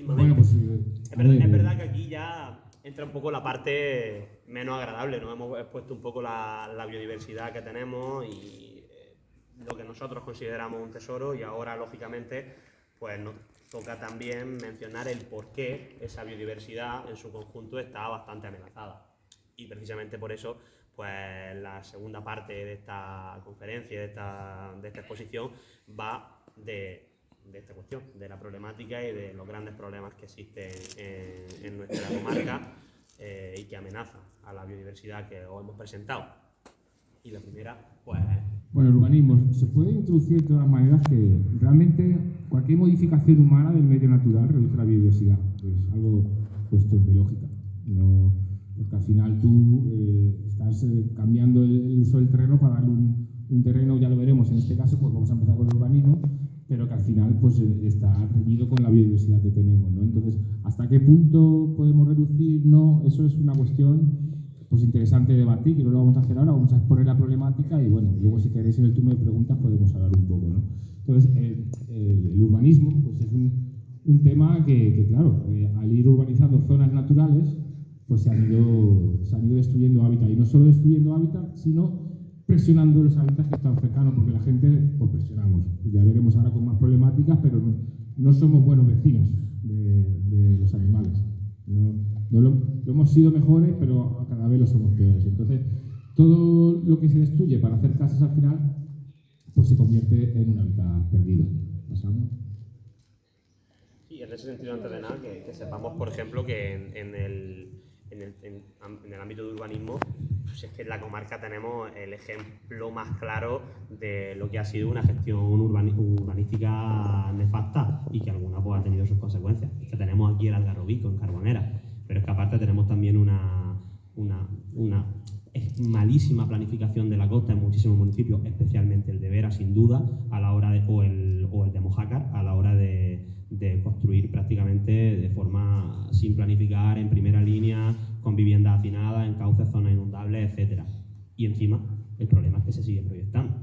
Bueno, pues Es verdad que aquí ya entra un poco la parte menos agradable. Nos hemos expuesto un poco la biodiversidad que tenemos y lo que nosotros consideramos un tesoro y ahora, lógicamente, pues nos toca también mencionar el por qué esa biodiversidad en su conjunto está bastante amenazada. Y precisamente por eso, pues la segunda parte de esta conferencia, de esta exposición, va de esta cuestión, de la problemática y de los grandes problemas que existen en nuestra comarca y que amenazan a la biodiversidad que os hemos presentado. Y la primera, pues... Bueno, el urbanismo se puede introducir de todas maneras que realmente cualquier modificación humana del medio natural reduce la biodiversidad. Es algo cuestión de lógica. No, porque al final tú estás cambiando el uso del terreno para darle un terreno, ya lo veremos, en este caso pues vamos a empezar con el urbanismo, pero que al final pues está reñido con la biodiversidad que tenemos, ¿no? Entonces, ¿hasta qué punto podemos reducir? No, eso es una cuestión pues interesante de debatir, que no lo vamos a hacer ahora, vamos a exponer la problemática y bueno, luego si queréis en el turno de preguntas podemos hablar un poco, ¿no? Entonces, el urbanismo pues es un tema que claro, al ir urbanizando zonas naturales, pues se han ido destruyendo hábitat, y no solo destruyendo hábitat, sino presionando los hábitats que están cercanos, porque la gente, pues presionamos. Ya veremos ahora con más problemáticas, pero no somos buenos vecinos de los animales. No lo hemos sido mejores, pero cada vez lo somos peores. Entonces, todo lo que se destruye para hacer casas al final, pues se convierte en un hábitat perdido. ¿Pasamos? Sí, en ese sentido, antes de nada, que sepamos, por ejemplo, que en el ámbito de urbanismo, pues es que en la comarca tenemos el ejemplo más claro de lo que ha sido una gestión urbanística nefasta y que alguna pues ha tenido sus consecuencias. Es que tenemos aquí el Algarrobico en Carbonera, pero es que aparte tenemos también una malísima planificación de la costa en muchísimos municipios, especialmente el de Vera, sin duda, a la hora o el de Mojácar, a la hora de construir prácticamente de forma sin planificar, en primera línea, con viviendas hacinadas, en cauces, zonas inundables, etc. Y encima, el problema es que se sigue proyectando.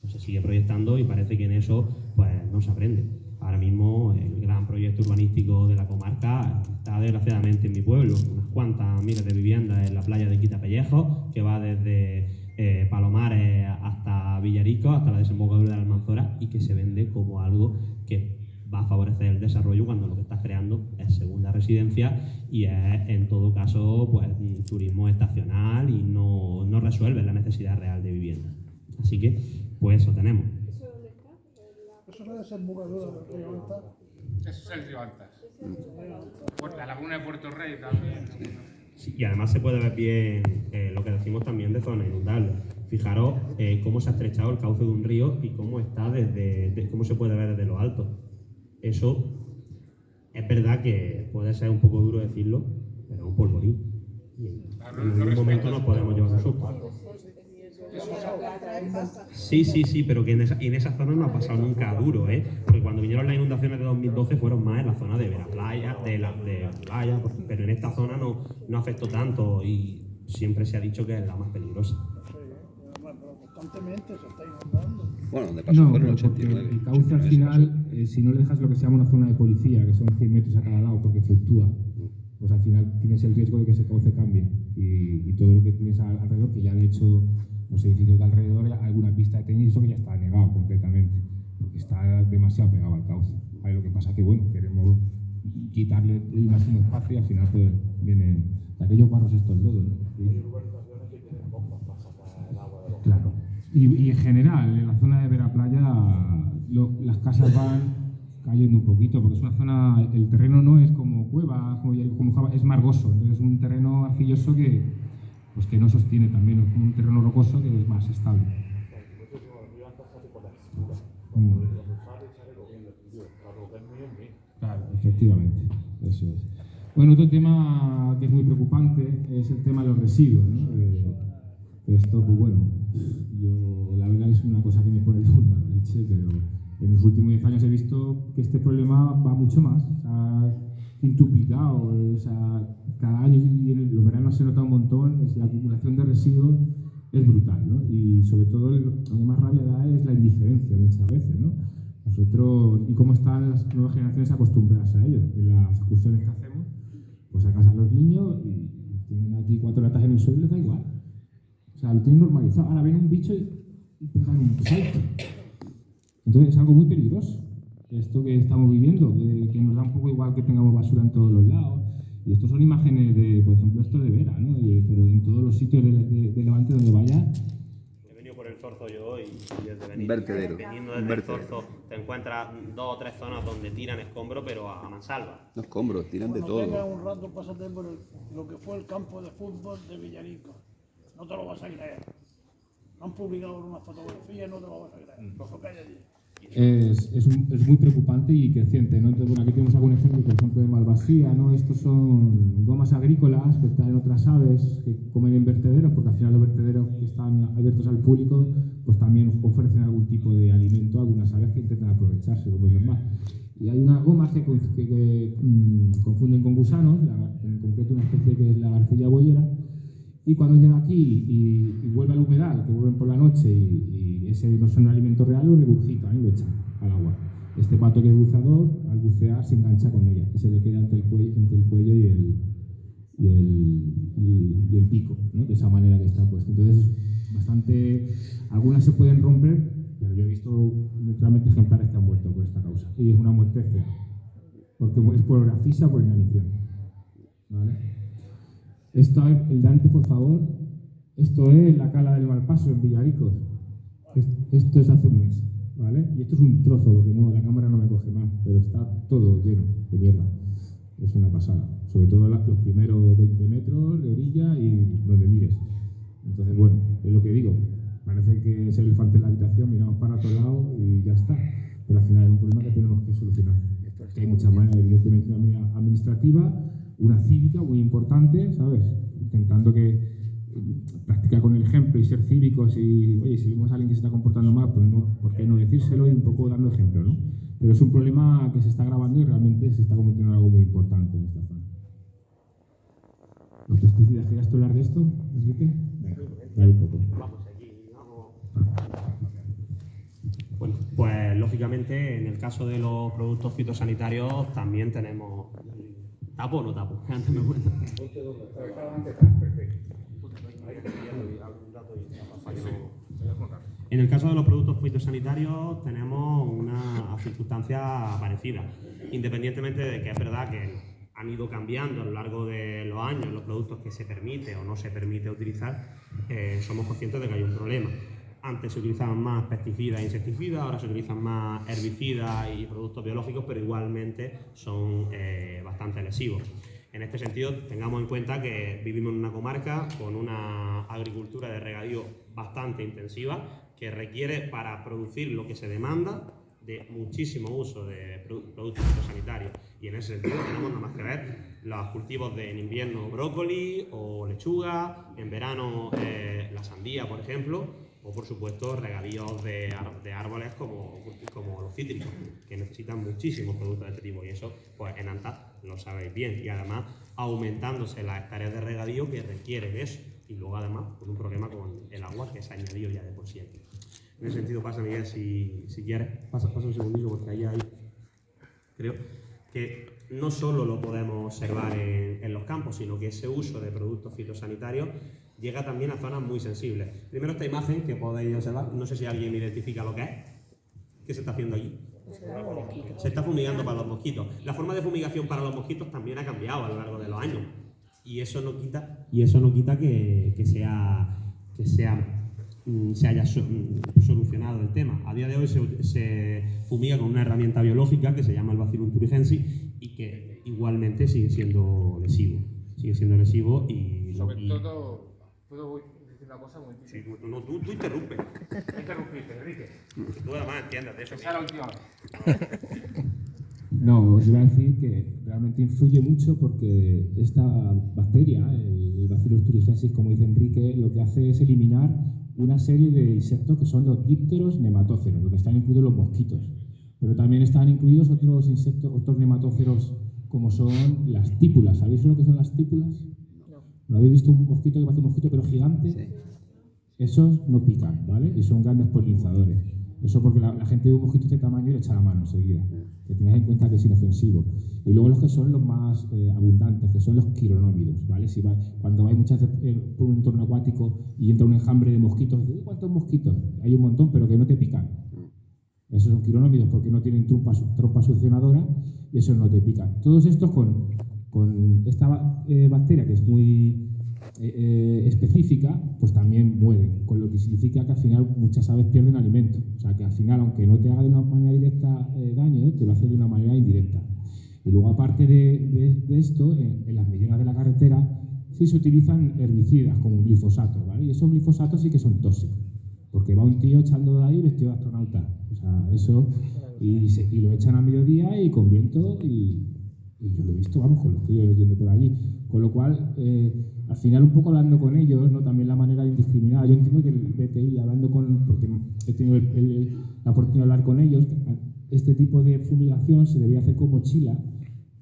Pues se sigue proyectando y parece que en eso pues no se aprende. Ahora mismo el gran proyecto urbanístico de la comarca está desgraciadamente en mi pueblo, unas cuantas miles de viviendas en la playa de Quitapellejo, que va desde Palomares hasta Villarico, hasta la desembocadura de la Almanzora, y que se vende como algo que va a favorecer el desarrollo cuando lo que estás creando es segunda residencia y es en todo caso pues un turismo estacional y no resuelve la necesidad real de vivienda. Así que pues eso tenemos. Eso no es el desembocadura del río Antas. Eso es el río Antas. La laguna de Puerto Rey también. Sí, y además se puede ver bien lo que decimos también de zonas inundables. Fijaros cómo se ha estrechado el cauce de un río y cómo está cómo se puede ver desde lo alto. Eso es verdad que puede ser un poco duro decirlo, pero es un polvorín. Y en algún momento nos podemos llevar un susto. Sí, pero que en esa zona no ha pasado nunca duro, ¿eh? Porque cuando vinieron las inundaciones de 2012 fueron más en la zona de Veraplaya, de Playa, pero en esta zona no afectó tanto y siempre se ha dicho que es la más peligrosa. Pero constantemente se está inundando. Bueno, donde pasó No, fue en el pero porque 89. el cauce al final, si no le dejas lo que se llama una zona de policía, que son 100 metros a cada lado, porque fluctúa, pues al final tienes el riesgo de que ese cauce cambie y todo lo que tienes alrededor, que ya de hecho los edificios de alrededor, alguna pista de tenis, eso que ya está negado completamente, porque está demasiado pegado al cauce. Ahí lo que pasa es que, bueno, queremos quitarle el máximo espacio y al final pues vienen de aquellos barros estos lodos, ¿no? Sí. Claro. Y en general, en la zona de Veraplaya, las casas van cayendo un poquito, porque es una zona, el terreno no es como Cueva, como Java, es margoso, entonces es un terreno arcilloso que no sostiene también, es como un terreno rocoso que es más estable. Claro, efectivamente, eso es. Bueno, otro tema que es muy preocupante es el tema de los residuos, ¿no? Esto, pues bueno, la verdad es una cosa que me pone de muy mala leche, pero en los últimos 10 años he visto que este problema va mucho más, se ha quintuplicado, o sea, cada año y en los veranos se nota un montón, la acumulación de residuos es brutal, ¿no? Y sobre todo lo que más rabia da es la indiferencia muchas veces, ¿no? Nosotros, y cómo están las nuevas generaciones acostumbradas a ello, en las excursiones que hacemos, pues a casa los niños y tienen aquí 4 latas en el suelo y les da igual. O sea, lo tienen normalizado. Ahora ven un bicho y pegan un salto. Entonces es algo muy peligroso, esto que estamos viviendo, que nos da un poco igual que tengamos basura en todos los lados. Y estos son imágenes de, por ejemplo, esto de Vera, ¿no? Pero en todos los sitios de Levante donde vaya. He venido por el Zorzo yo y desde Vertedero. veniendo desde el Zorzo te encuentras 2 o 3 zonas donde tiran escombros, pero a mansalva. Los escombros, tiran de Cuando tengas todo. un rato, pásate por lo que fue el campo de fútbol de Villarico. No te lo vas a creer. Han publicado una fotografía y no te lo vas a creer. Lo que hay allí. es muy preocupante y creciente, ¿no? Entonces, bueno, aquí tenemos algún ejemplo, por ejemplo, de malvasía, ¿no? Estos son gomas agrícolas que traen otras aves que comen en vertederos, porque al final los vertederos que están abiertos al público, pues también ofrecen algún tipo de alimento a algunas aves que intentan aprovecharse, como es normal. Y hay unas gomas que confunden con gusanos, en concreto una especie que es la garcilla boyera, y cuando llega aquí y vuelve al humedal, que vuelven por la noche y ese no es un alimento real, lo regurgitan y lo echan al agua. Este pato que es buceador, al bucear se engancha con ella y se le queda entre el cuello y el pico, ¿no? De esa manera que está puesto. Entonces, bastante, algunas se pueden romper, pero yo he visto literalmente ejemplares que han muerto por esta causa. Y es una muerte fea, porque es por asfixia o por inanición. ¿Vale? Esto, el Dante, por favor. Esto es la cala del Malpaso en Villaricos. Esto es hace un mes, ¿vale? Y esto es un trozo, porque no, la cámara no me coge más, pero está todo lleno de mierda. Es una pasada. Sobre todo los primeros 20 metros de orilla y donde mires. Entonces, bueno, es lo que digo. Parece que es el elefante en la habitación, miramos para otro lado y ya está. Pero al final es un problema que tenemos que solucionar. Que hay muchas maneras, evidentemente, una manera administrativa, una cívica muy importante, ¿sabes? Intentando que practicar con el ejemplo y ser cívicos y, oye, si vemos a alguien que se está comportando mal, pues no, ¿por qué no decírselo? Y un poco dando ejemplo, ¿no? Pero es un problema que se está agravando y realmente se está convirtiendo en algo muy importante en esta zona. ¿Los pesticidas? ¿Querías tú hablar de esto, Enrique? Venga, dale un poco. Bueno, pues lógicamente en el caso de los productos fitosanitarios también tenemos... ¿Tapo o no tapo? Antes me cuento. En el caso de los productos fitosanitarios tenemos una circunstancia parecida, independientemente de que es verdad que han ido cambiando a lo largo de los años los productos que se permite o no se permite utilizar, somos conscientes de que hay un problema. Antes se utilizaban más pesticidas e insecticidas, ahora se utilizan más herbicidas y productos biológicos, pero igualmente son bastante lesivos. En este sentido, tengamos en cuenta que vivimos en una comarca con una agricultura de regadío bastante intensiva que requiere, para producir lo que se demanda, de muchísimo uso de productos fitosanitarios. Y en ese sentido tenemos nada más que ver los cultivos en invierno brócoli o lechuga, en verano la sandía, por ejemplo, o por supuesto regadíos de árboles como los cítricos, que necesitan muchísimos productos de este tipo, y eso pues en Anta lo sabéis bien, y además aumentándose las hectáreas de regadío que requieren eso, y luego además con un problema con el agua que se ha añadido ya de por sí aquí. En ese sentido, pasa Miguel, si quieres, pasa un segundillo, porque ahí hay, creo que no solo lo podemos observar en los campos, sino que ese uso de productos fitosanitarios llega también a zonas muy sensibles. Primero, esta imagen que podéis observar, no sé si alguien identifica lo que es. ¿Qué se está haciendo allí? Se está fumigando para los mosquitos. La forma de fumigación para los mosquitos también ha cambiado a lo largo de los años. Y eso no quita que se haya solucionado el tema. A día de hoy se fumiga con una herramienta biológica que se llama el Bacillus thuringiensis y que igualmente sigue siendo lesivo. Y sobre todo, ¿puedo decir una cosa muy sí, tú interrumpes. Interrumpiste, Enrique. Que tú además entiendas de eso. Esa es la última vez. No, os iba a decir que realmente influye mucho porque esta bacteria, el Bacillus thuringiensis, como dice Enrique, lo que hace es eliminar una serie de insectos que son los dípteros nematóceros, donde están incluidos los mosquitos. Pero también están incluidos otros insectos, otros nematóceros, como son las típulas. ¿Sabéis lo que son las típulas? ¿No habéis visto un mosquito que parece un mosquito pero gigante? Sí. Esos no pican, ¿vale? Y son grandes polinizadores. Eso porque la gente ve un mosquito de este tamaño y le echa la mano enseguida. Que tengáis en cuenta que es inofensivo. Y luego los que son los más abundantes, que son los quironómidos, ¿vale? Cuando vais muchas veces por un entorno acuático y entra un enjambre de mosquitos, dices, ¿cuántos mosquitos? Hay un montón, pero que no te pican. Esos son quironómidos porque no tienen trompa succionadora y esos no te pican. Todos estos con esta bacteria, que es muy específica, pues también mueren, con lo que significa que al final muchas aves pierden alimento. O sea que al final, aunque no te haga de una manera directa daño, te lo hace de una manera indirecta. Y luego, aparte de esto, en las medianas de la carretera sí se utilizan herbicidas como un glifosato, ¿vale? Y esos glifosatos sí que son tóxicos. porque va un tío echando de ahí vestido de astronauta. O sea, eso, y lo echan a mediodía y con viento, y yo lo he visto, vamos, con los tíos yendo por allí. Con lo cual, al final, un poco hablando con ellos, ¿no? También la manera indiscriminada. Yo entiendo que el BTI, porque he tenido la oportunidad de hablar con ellos, este tipo de fumigación se debería hacer con mochila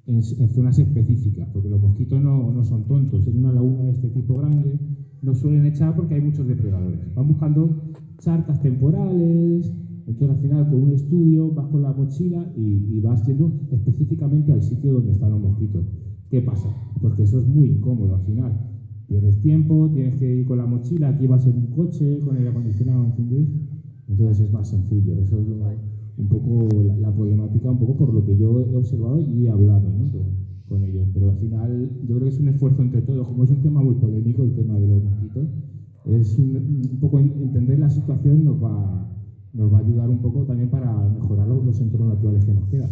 en zonas específicas, porque los mosquitos no son tontos. En una laguna de este tipo grande no suelen echar porque hay muchos depredadores. Van buscando charcas temporales. Entonces, al final, con un estudio, vas con la mochila y vas yendo específicamente al sitio donde están los mosquitos. ¿Qué pasa? Porque eso es muy incómodo al final. Pierdes tiempo, tienes que ir con la mochila, aquí vas en un coche, con el acondicionado, ¿entendéis? Entonces es más sencillo. Eso es un poco la problemática, un poco por lo que yo he observado y he hablado, ¿no? con ellos. Pero al final, yo creo que es un esfuerzo entre todos. Como es un tema muy polémico, el tema de los mosquitos, es un poco entender la situación nos va a ayudar un poco también para mejorar los entornos naturales que nos quedan.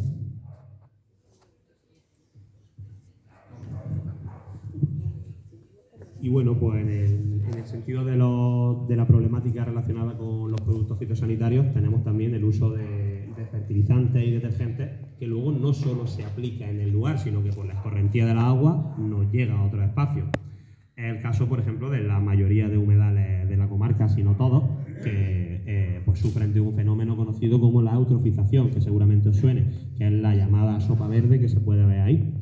Y bueno, pues en el sentido de la problemática relacionada con los productos fitosanitarios, tenemos también el uso de fertilizantes y detergentes, que luego no solo se aplica en el lugar, sino que por la escorrentía del agua nos llega a otros espacios. Es el caso, por ejemplo, de la mayoría de humedales de la comarca, si no todos, que pues sufren de un fenómeno conocido como la eutrofización, que seguramente os suene, que es la llamada sopa verde que se puede ver ahí.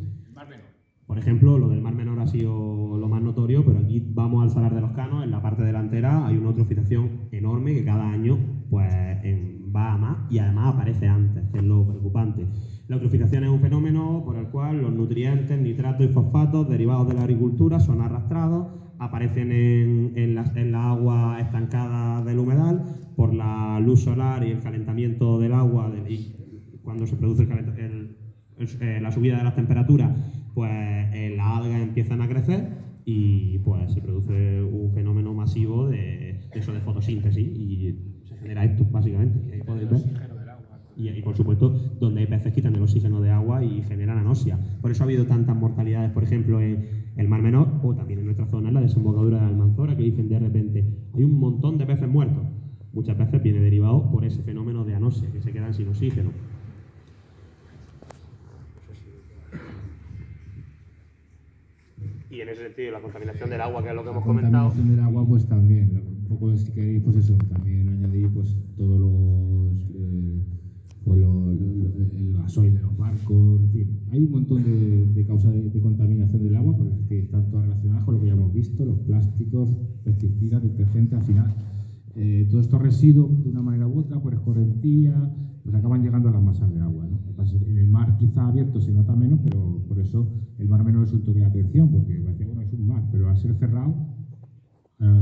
Por ejemplo, lo del Mar Menor ha sido lo más notorio, pero aquí vamos al Salar de los Canos, en la parte delantera hay una eutrofización enorme que cada año pues, va a más y además aparece antes, que es lo preocupante. La eutrofización es un fenómeno por el cual los nutrientes, nitratos y fosfatos derivados de la agricultura son arrastrados, aparecen en la agua estancada del humedal por la luz solar y el calentamiento del agua, y cuando se produce la subida de las temperaturas, pues las algas empiezan a crecer y pues se produce un fenómeno masivo de fotosíntesis y se genera esto básicamente. Y ahí podéis ver. Y por supuesto, donde hay peces quitan el oxígeno de agua y generan anoxia. Por eso ha habido tantas mortalidades, por ejemplo, en el Mar Menor o también en nuestra zona, en la desembocadura de Almanzora, que dicen de repente hay un montón de peces muertos. Muchas veces viene derivado por ese fenómeno de anoxia, que se quedan sin oxígeno. Y en ese sentido, la contaminación del agua, que es lo que hemos comentado. La contaminación del agua, pues también. Un poco, si queréis, pues eso, también añadir pues todos el gasoil de los barcos, en fin. Hay un montón de causas de contaminación del agua, porque están todas relacionadas con lo que ya hemos visto, los plásticos, pesticidas, detergentes, al final. Todos estos residuos, de una manera u otra, por escorrentía, pues acaban llegando a las masas de agua, ¿no? En el mar quizá abierto se nota menos, pero por eso el Mar Menor es un toque de atención, porque parece, bueno, es un mar, pero al ser cerrado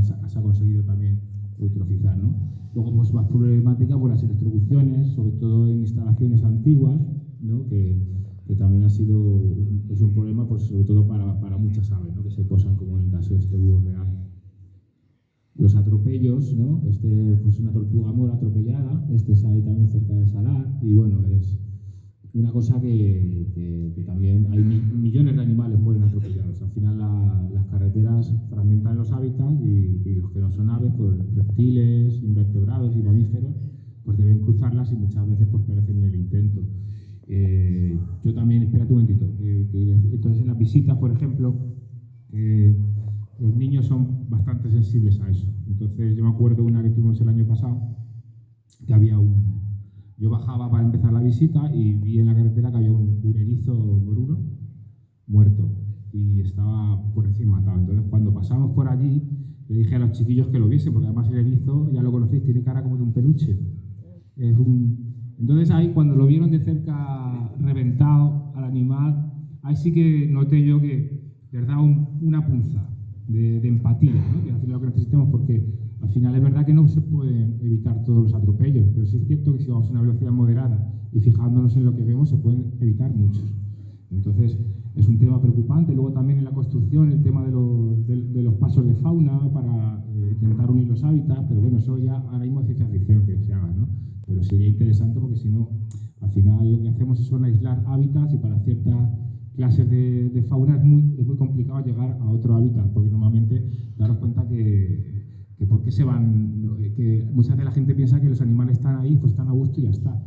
se ha conseguido también eutrofizar, ¿no? Luego, pues más problemática, pues las distribuciones, sobre todo en instalaciones antiguas, ¿no? que también ha sido un problema, pues sobre todo para muchas aves, ¿no? Que se posan, como en el caso de este búho real. Los atropellos, ¿no? Pues una tortuga mora atropellada, es ahí también cerca del Salar, y bueno, es una cosa que también hay millones de animales mueren atropellados. Al final las carreteras fragmentan los hábitats y los que no son aves, pues reptiles, invertebrados y mamíferos, pues deben cruzarlas y muchas veces pues perecen en el intento. Yo también, espérate un momentito, entonces en las visitas, por ejemplo, los niños son bastante sensibles a eso. Entonces yo me acuerdo una que tuvimos el año pasado, que yo bajaba para empezar la visita y vi en la carretera que había un erizo moruno muerto y estaba por recién matado. Entonces cuando pasamos por allí le dije a los chiquillos que lo viesen, porque además el erizo, ya lo conocéis, tiene cara como de un peluche. Entonces ahí cuando lo vieron de cerca reventado al animal, ahí sí que noté yo que les daba una punza de empatía, ¿no? Que es lo que necesitamos, porque al final es verdad que no se pueden evitar todos los atropellos, pero sí es cierto que si vamos a una velocidad moderada y fijándonos en lo que vemos se pueden evitar muchos. Entonces es un tema preocupante. Luego también en la construcción el tema de los pasos de fauna para intentar unir los hábitats, pero bueno, eso ya ahora mismo es ciencia ficción que se haga, ¿no? Pero sería interesante porque si no, al final lo que hacemos es aislar hábitats y para ciertas clases de fauna es muy complicado llegar a otro hábitat, porque normalmente daros cuenta que porque qué se van? Que muchas veces la gente piensa que los animales están ahí, pues están a gusto y ya está.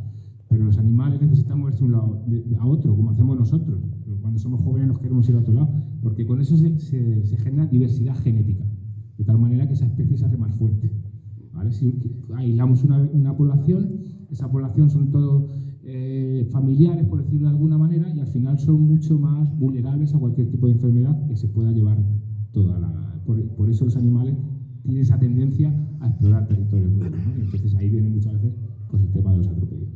Pero los animales necesitan moverse de un lado a otro, como hacemos nosotros. Cuando somos jóvenes nos queremos ir a otro lado, porque con eso se genera diversidad genética, de tal manera que esa especie se hace más fuerte. ¿Vale? Si aislamos una población, esa población son todos familiares, por decirlo de alguna manera, y al final son mucho más vulnerables a cualquier tipo de enfermedad que se pueda llevar toda la... Por eso los animales tienen esa tendencia a explorar territorios nuevos, ¿no? Y entonces ahí viene muchas veces pues, el tema de los atropellos.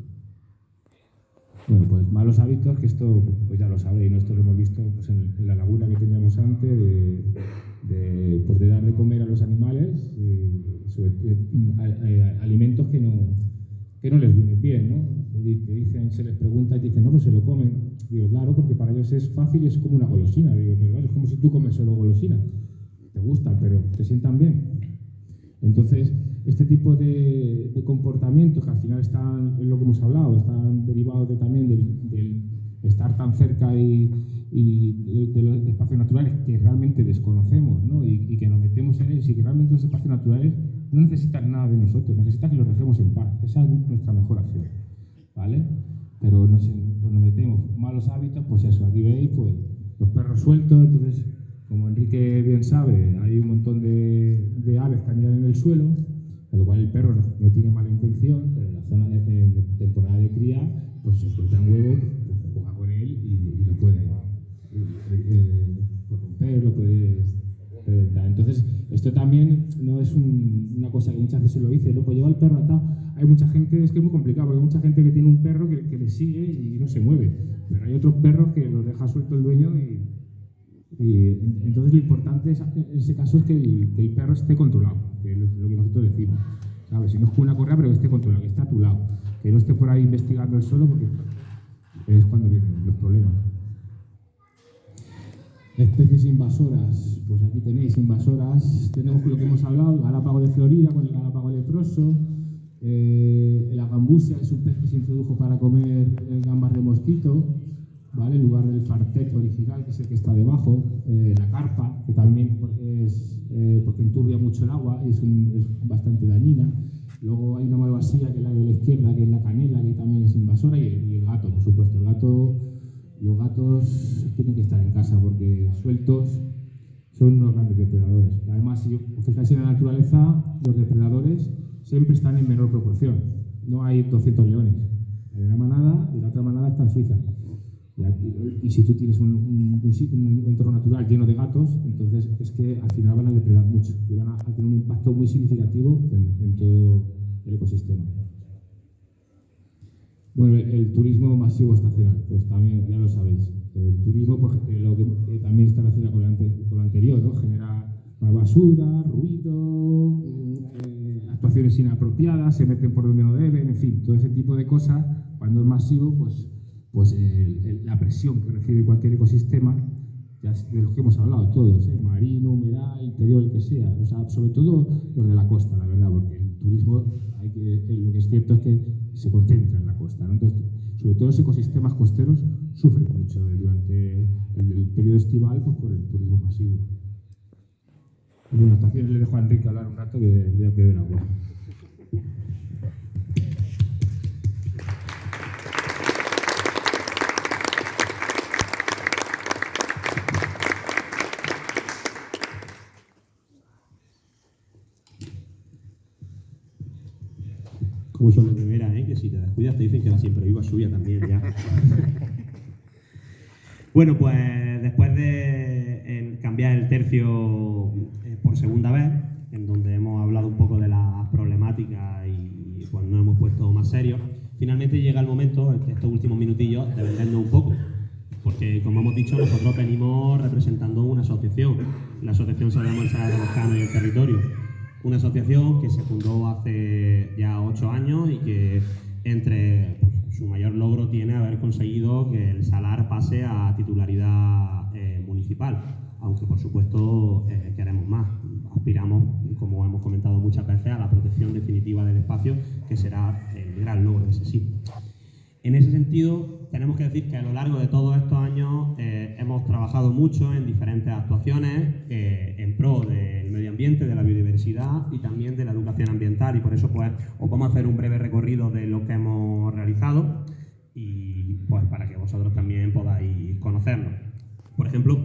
Bueno, pues malos hábitos, que esto pues ya lo sabéis, ¿no? Esto lo hemos visto pues, en la laguna que teníamos antes, de dar de comer a los animales, alimentos que no les vienen bien, ¿no? Y te dicen, se les pregunta y te dicen, no, pues se lo comen. Digo, claro, porque para ellos es fácil y es como una golosina. Digo, pero es como si tú comes solo golosina. Te gustan, pero te sientan bien. Entonces, este tipo de comportamientos que al final están, es lo que hemos hablado, están derivados también del estar tan cerca y de los espacios naturales que realmente desconocemos, ¿no? Y que nos metemos en ellos y que realmente los espacios naturales no necesitan nada de nosotros, necesitan que los dejemos en paz. Esa es nuestra mejor acción, ¿vale? Pero pues nos metemos malos hábitos, pues eso, aquí veis pues, los perros sueltos, entonces, como Enrique bien sabe, hay un montón de aves que anidan en el suelo, con lo cual el perro no tiene mala intención, pero en la zona de temporada de cría, pues si suelta un huevo, pues juega con él y lo puede romper, lo puede reventar. Entonces, esto también no es una cosa que muchas veces se lo dice, ¿no? Pues lleva el perro atado. Hay mucha gente, es que es muy complicado, porque hay mucha gente que tiene un perro que le sigue y no se mueve, pero hay otros perros que los deja suelto el dueño y entonces lo importante en ese caso es que el perro esté controlado, que es lo que nosotros decimos, ¿sabes? Si no es con una correa, pero que esté controlado, que esté a tu lado, que no esté por ahí investigando él solo, porque es cuando vienen los problemas. Especies invasoras, pues aquí tenéis invasoras, tenemos lo que hemos hablado, el galápago de Florida con el galápago leproso, la gambusia es un pez que se introdujo para comer gambas de mosquito, ¿vale? En lugar del fartet original, que es el que está debajo, la carpa, que también es porque enturbia mucho el agua y es bastante dañina. Luego hay una malvasía, que es la de la izquierda, que es la canela, que también es invasora, y el gato, por supuesto. Los gatos tienen que estar en casa porque sueltos son unos grandes depredadores. Además, si os fijáis en la naturaleza, los depredadores siempre están en menor proporción. No hay 200 leones. Hay una manada y la otra manada está en Suiza. Y si tú tienes un entorno natural lleno de gatos, entonces es que al final van a depredar mucho y van a tener un impacto muy significativo en todo el ecosistema. Bueno, el turismo masivo estacional, pues también ya lo sabéis. El turismo, pues, lo que también está relacionado con lo anterior, ¿no? Genera más basura, ruido, actuaciones inapropiadas, se meten por donde no deben, en fin, todo ese tipo de cosas. Cuando es masivo, pues la presión que recibe cualquier ecosistema, ya de los que hemos hablado todos, marino, humedal, interior, el que sea, o sea, sobre todo los de la costa, la verdad, porque el turismo, lo que es cierto es que se concentra en la costa, ¿no? Entonces, sobre todo los ecosistemas costeros sufren mucho durante el periodo estival, pues por el turismo masivo. Bueno, hasta aquí le dejo a Enrique hablar un rato que voy a beber agua. Como son de primera, que si te descuidas te dicen que la siempre viva suya también ya. Bueno, pues después de cambiar el tercio por segunda vez, en donde hemos hablado un poco de las problemáticas y pues nos hemos puesto más serios, finalmente llega el momento, estos últimos minutillos, de vendernos un poco. Porque, como hemos dicho, nosotros venimos representando una asociación, la Asociación Salvemos el Salar de los Canos y el Territorio. Una asociación que se fundó hace ya 8 años y que entre su mayor logro tiene haber conseguido que el salar pase a titularidad municipal, aunque por supuesto queremos más. Aspiramos, como hemos comentado muchas veces, a la protección definitiva del espacio, que será el gran logro, ese sí. En ese sentido, tenemos que decir que a lo largo de todos estos años hemos trabajado mucho en diferentes actuaciones en pro del medio ambiente, de la biodiversidad y también de la educación ambiental, y por eso pues os vamos a hacer un breve recorrido de lo que hemos realizado y pues para que vosotros también podáis conocernos. Por ejemplo,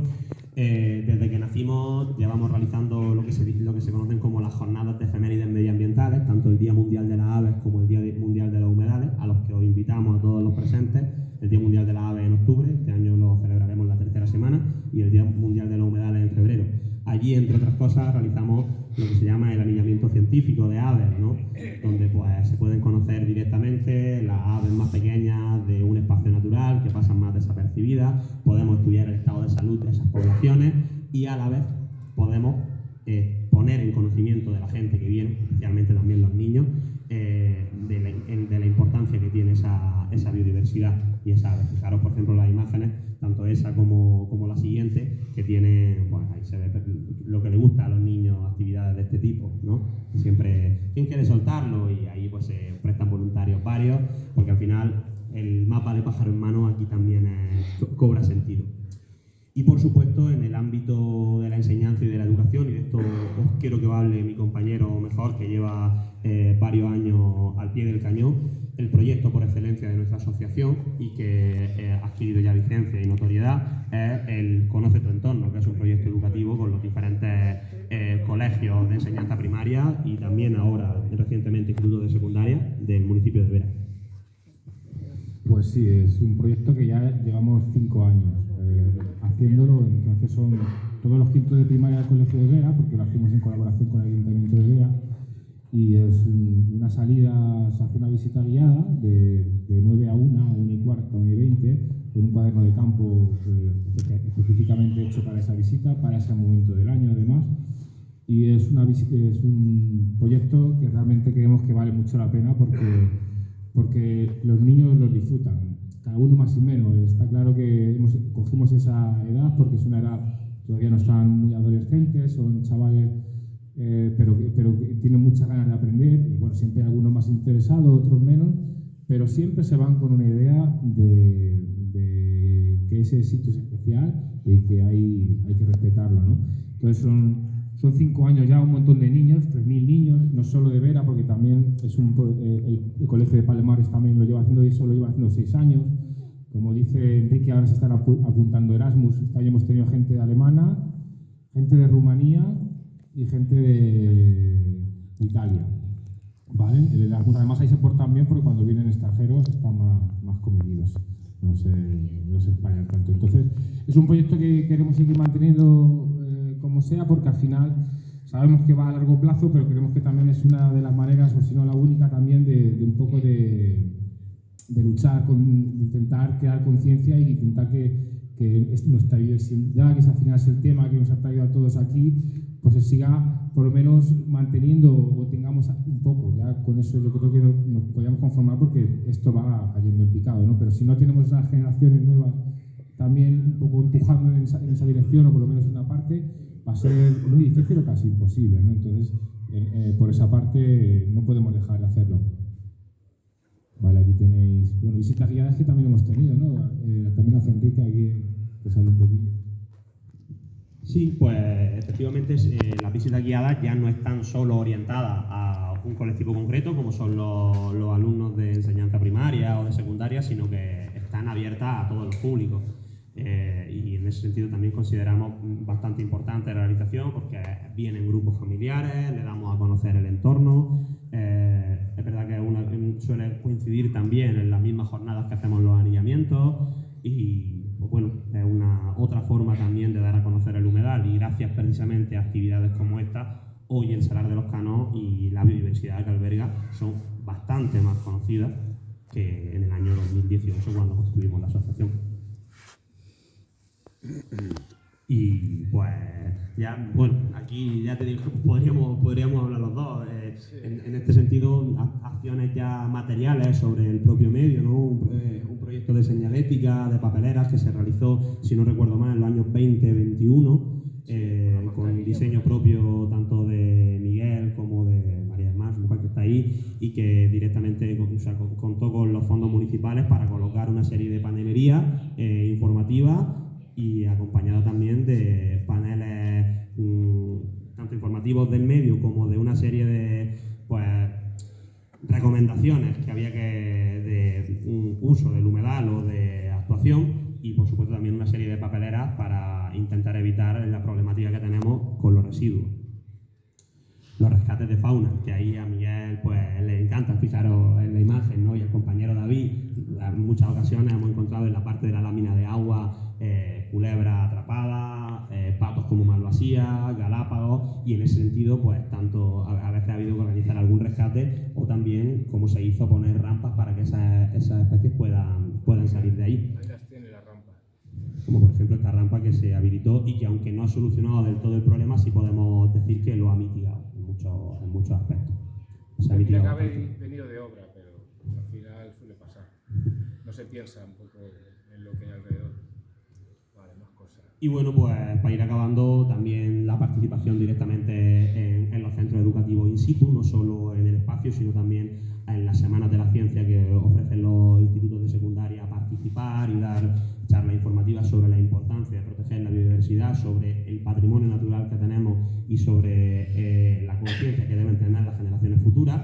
desde que nacimos llevamos realizando lo que se conocen como las jornadas de efemérides medioambientales, tanto el Día Mundial de las Aves como el Día Mundial de los Humedales, a los que os invitamos a todos los presentes. El Día Mundial de las Aves en octubre, este año lo celebraremos la tercera semana, y el Día Mundial de los Humedales en febrero. Allí, entre otras cosas, realizamos lo que se llama el anillamiento científico de aves, ¿no? Donde pues, se pueden conocer directamente las aves más pequeñas de un espacio natural que pasan más desapercibidas, podemos estudiar el estado de salud de esas poblaciones y a la vez podemos poner en conocimiento de la gente que viene, especialmente también los niños, de la importancia que tiene esa biodiversidad y esa ave. Fijaros, por ejemplo, las imágenes, tanto esa como la siguiente, que tiene, pues ahí se ve lo que le gusta a los niños, actividades de este tipo, ¿no? Siempre, ¿quién quiere soltarlo? Y ahí pues se prestan voluntarios varios, porque al final el mapa de pájaro en mano aquí también cobra sentido. Y por supuesto, en el ámbito de la enseñanza y de la educación, y de esto os quiero que hable mi compañero mejor, que lleva varios años al pie del cañón, el proyecto por excelencia de nuestra asociación y que ha adquirido ya vigencia y notoriedad es el Conoce tu entorno, que es un proyecto educativo con los diferentes colegios de enseñanza primaria y también ahora, recientemente, institutos de secundaria del municipio de Vera. Pues sí, es un proyecto que ya llevamos 5 años haciéndolo. Entonces son todos los quintos de primaria del Colegio de Vera, porque lo hacemos en colaboración con el Ayuntamiento de Vera, y es una salida, se hace una visita guiada de 9 a 1 y cuarto, 1 y 20, con un cuaderno de campo específicamente hecho para esa visita, para ese momento del año además. Y es un proyecto que realmente creemos que vale mucho la pena porque los niños los disfrutan, cada uno más y menos. Está claro que cogimos esa edad porque es una edad, todavía no están muy adolescentes, son chavales, pero que tienen muchas ganas de aprender, y bueno, siempre hay algunos más interesados, otros menos, pero siempre se van con una idea de que ese sitio es especial y que hay que respetarlo, ¿no? Entonces son 5 años ya, un montón de niños, 3.000 niños, no solo de Vera, porque también es el Colegio de Palomares también lo lleva haciendo, y eso lo lleva haciendo 6 años. Como dice Enrique, ahora se están apuntando Erasmus. Este año hemos tenido gente de Alemania, gente de Rumanía y gente de Italia. ¿Vale? El Erasmus, además, ahí se portan bien porque cuando vienen extranjeros están más comedidos. No se españan tanto. Entonces, es un proyecto que queremos seguir manteniendo como sea, porque al final sabemos que va a largo plazo, pero creemos que también es una de las maneras, o si no la única también, de un poco de luchar, de intentar crear conciencia y intentar que nuestra diversidad, que al final es el tema que nos ha traído a todos aquí, pues se siga por lo menos manteniendo o tengamos un poco. Ya con eso yo creo que nos podríamos conformar, porque esto va cayendo en picado, ¿no? Pero si no tenemos esas generaciones nuevas también un poco empujando en esa dirección, o por lo menos una parte, va a ser muy difícil o casi imposible, ¿no? Entonces, por esa parte no podemos dejar de hacerlo. Vale, aquí tenéis, bueno, visitas guiadas que también hemos tenido, ¿no? También hace Enrique aquí, que sale un poquillo. Sí, pues efectivamente las visitas guiadas ya no están solo orientadas a un colectivo concreto, como son los alumnos de enseñanza primaria o de secundaria, sino que están abiertas a todos los públicos. Y en ese sentido también consideramos bastante importante la realización, porque vienen grupos familiares, le damos a conocer el entorno. Es verdad que suele coincidir también en las mismas jornadas que hacemos los anillamientos, y pues bueno, es una otra forma también de dar a conocer el humedal, y gracias precisamente a actividades como esta, hoy el Salar de los Canos y la biodiversidad que alberga son bastante más conocidas que en el año 2018, cuando constituimos la asociación. Y pues ya, bueno, aquí ya te digo, podríamos hablar los dos. En este sentido, acciones ya materiales sobre el propio medio, ¿no? Un proyecto de señalética, de papeleras, que se realizó, si no recuerdo mal, en los años 20-21, con diseño propio tanto de Miguel como de María del Mar, su mujer que está ahí, y que directamente contó con los fondos municipales municipales para colocar una serie de panelería informativa y acompañado también de paneles tanto informativos del medio como de una serie de recomendaciones que había de un uso del humedal o de actuación, y por supuesto también una serie de papeleras para intentar evitar la problemática que tenemos con los residuos. Los rescates de fauna, que ahí a Miguel pues le encanta, fijaros en la imagen, ¿no? Y el compañero David, en muchas ocasiones hemos encontrado en la parte de la lámina de agua culebras atrapadas, patos como malvasías, galápagos, y en ese sentido pues tanto a veces ha habido que organizar algún rescate, o también como se hizo poner rampas para que esas especies puedan salir de ahí. Ahí las tiene la rampa. Como por ejemplo esta rampa que se habilitó y que, aunque no ha solucionado del todo el problema, sí podemos decir que lo ha mitigado en muchos aspectos. Se ha Tendría que mitigado haber bastante. venido de obra, pero al final suele pasar. No se piensa un poco en lo que hay alrededor. Vale, más cosas. Y bueno, pues para ir acabando, también la participación directamente en los centros educativos in situ, no solo en el espacio, sino también en las semanas de la ciencia que ofrecen los institutos de secundaria, participar y dar charlas informativas sobre la importancia de proteger la biodiversidad, sobre el patrimonio natural que tenemos y sobre la conciencia que deben tener las generaciones futuras.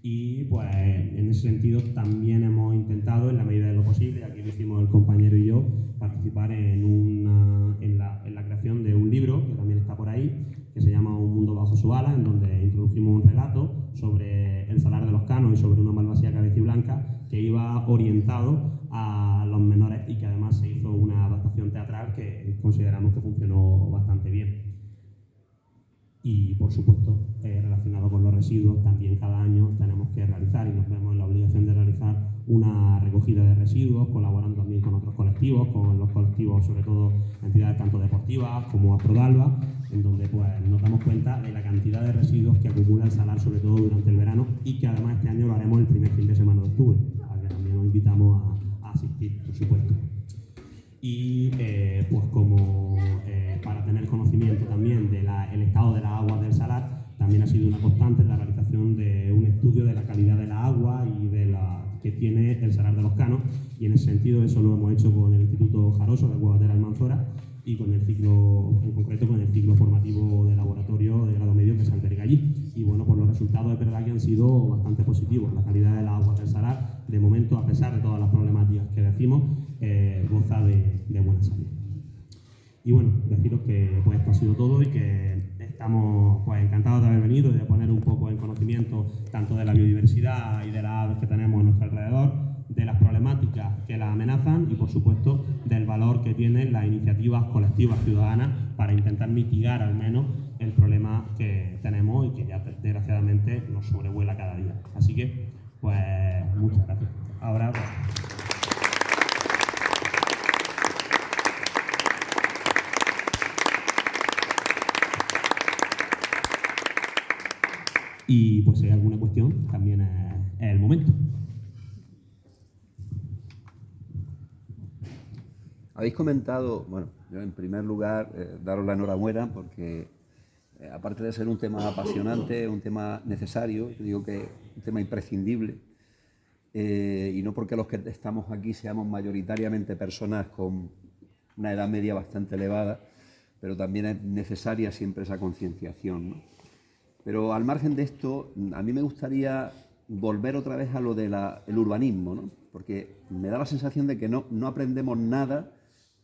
Y pues en ese sentido también hemos intentado, en la medida de lo posible, aquí lo hicimos el compañero y yo, participar en la creación de un libro que también está por ahí, que se llama Un mundo bajo su ala, en donde introducimos un relato sobre el salar de los Canos y sobre una malvasía cabeciblanca que iba orientado a los menores, y que además se hizo una adaptación teatral que consideramos que funcionó bastante bien. Y por supuesto, relacionado con los residuos, también cada año tenemos que realizar, y nos vemos en la obligación de realizar, una recogida de residuos, colaborando también con otros colectivos, con los colectivos, sobre todo entidades tanto deportivas como Aprodalba, en donde pues nos damos cuenta de la cantidad de residuos que acumula el salar, sobre todo durante el verano, y que además este año lo haremos el primer fin de semana de octubre, a que también os invitamos a asistir, por supuesto. Y pues como para tener conocimiento también del estado de las aguas del salar, también ha sido una constante la realización de un estudio de la calidad de la agua y de la que tiene el salar de los Canos, y en ese sentido eso lo hemos hecho con el Instituto Jaroso de Guadalajara Almanzora, y con el ciclo, en concreto con el ciclo formativo de laboratorio de grado medio que se alberga allí. Y bueno, pues los resultados es verdad que han sido bastante positivos. La calidad de las aguas del salar, de momento, a pesar de todas las problemáticas que decimos, goza de buena salud. Y bueno, deciros que pues esto ha sido todo, y que estamos pues encantados de haber venido y de poner un poco en conocimiento tanto de la biodiversidad y de las aves que tenemos a nuestro alrededor, de las problemáticas que las amenazan y por supuesto del valor que tienen las iniciativas colectivas ciudadanas para intentar mitigar al menos el problema que tenemos y que ya desgraciadamente nos sobrevuela cada día. Así que pues muchas gracias. Ahora pues, y pues si hay alguna cuestión también es el momento. Habéis comentado, bueno, yo en primer lugar daros la enhorabuena porque aparte de ser un tema apasionante, un tema necesario, yo digo que un tema imprescindible, y no porque los que estamos aquí seamos mayoritariamente personas con una edad media bastante elevada, pero también es necesaria siempre esa concienciación, ¿no? Pero al margen de esto, a mí me gustaría volver otra vez a lo del urbanismo, ¿no? Porque me da la sensación de que no aprendemos nada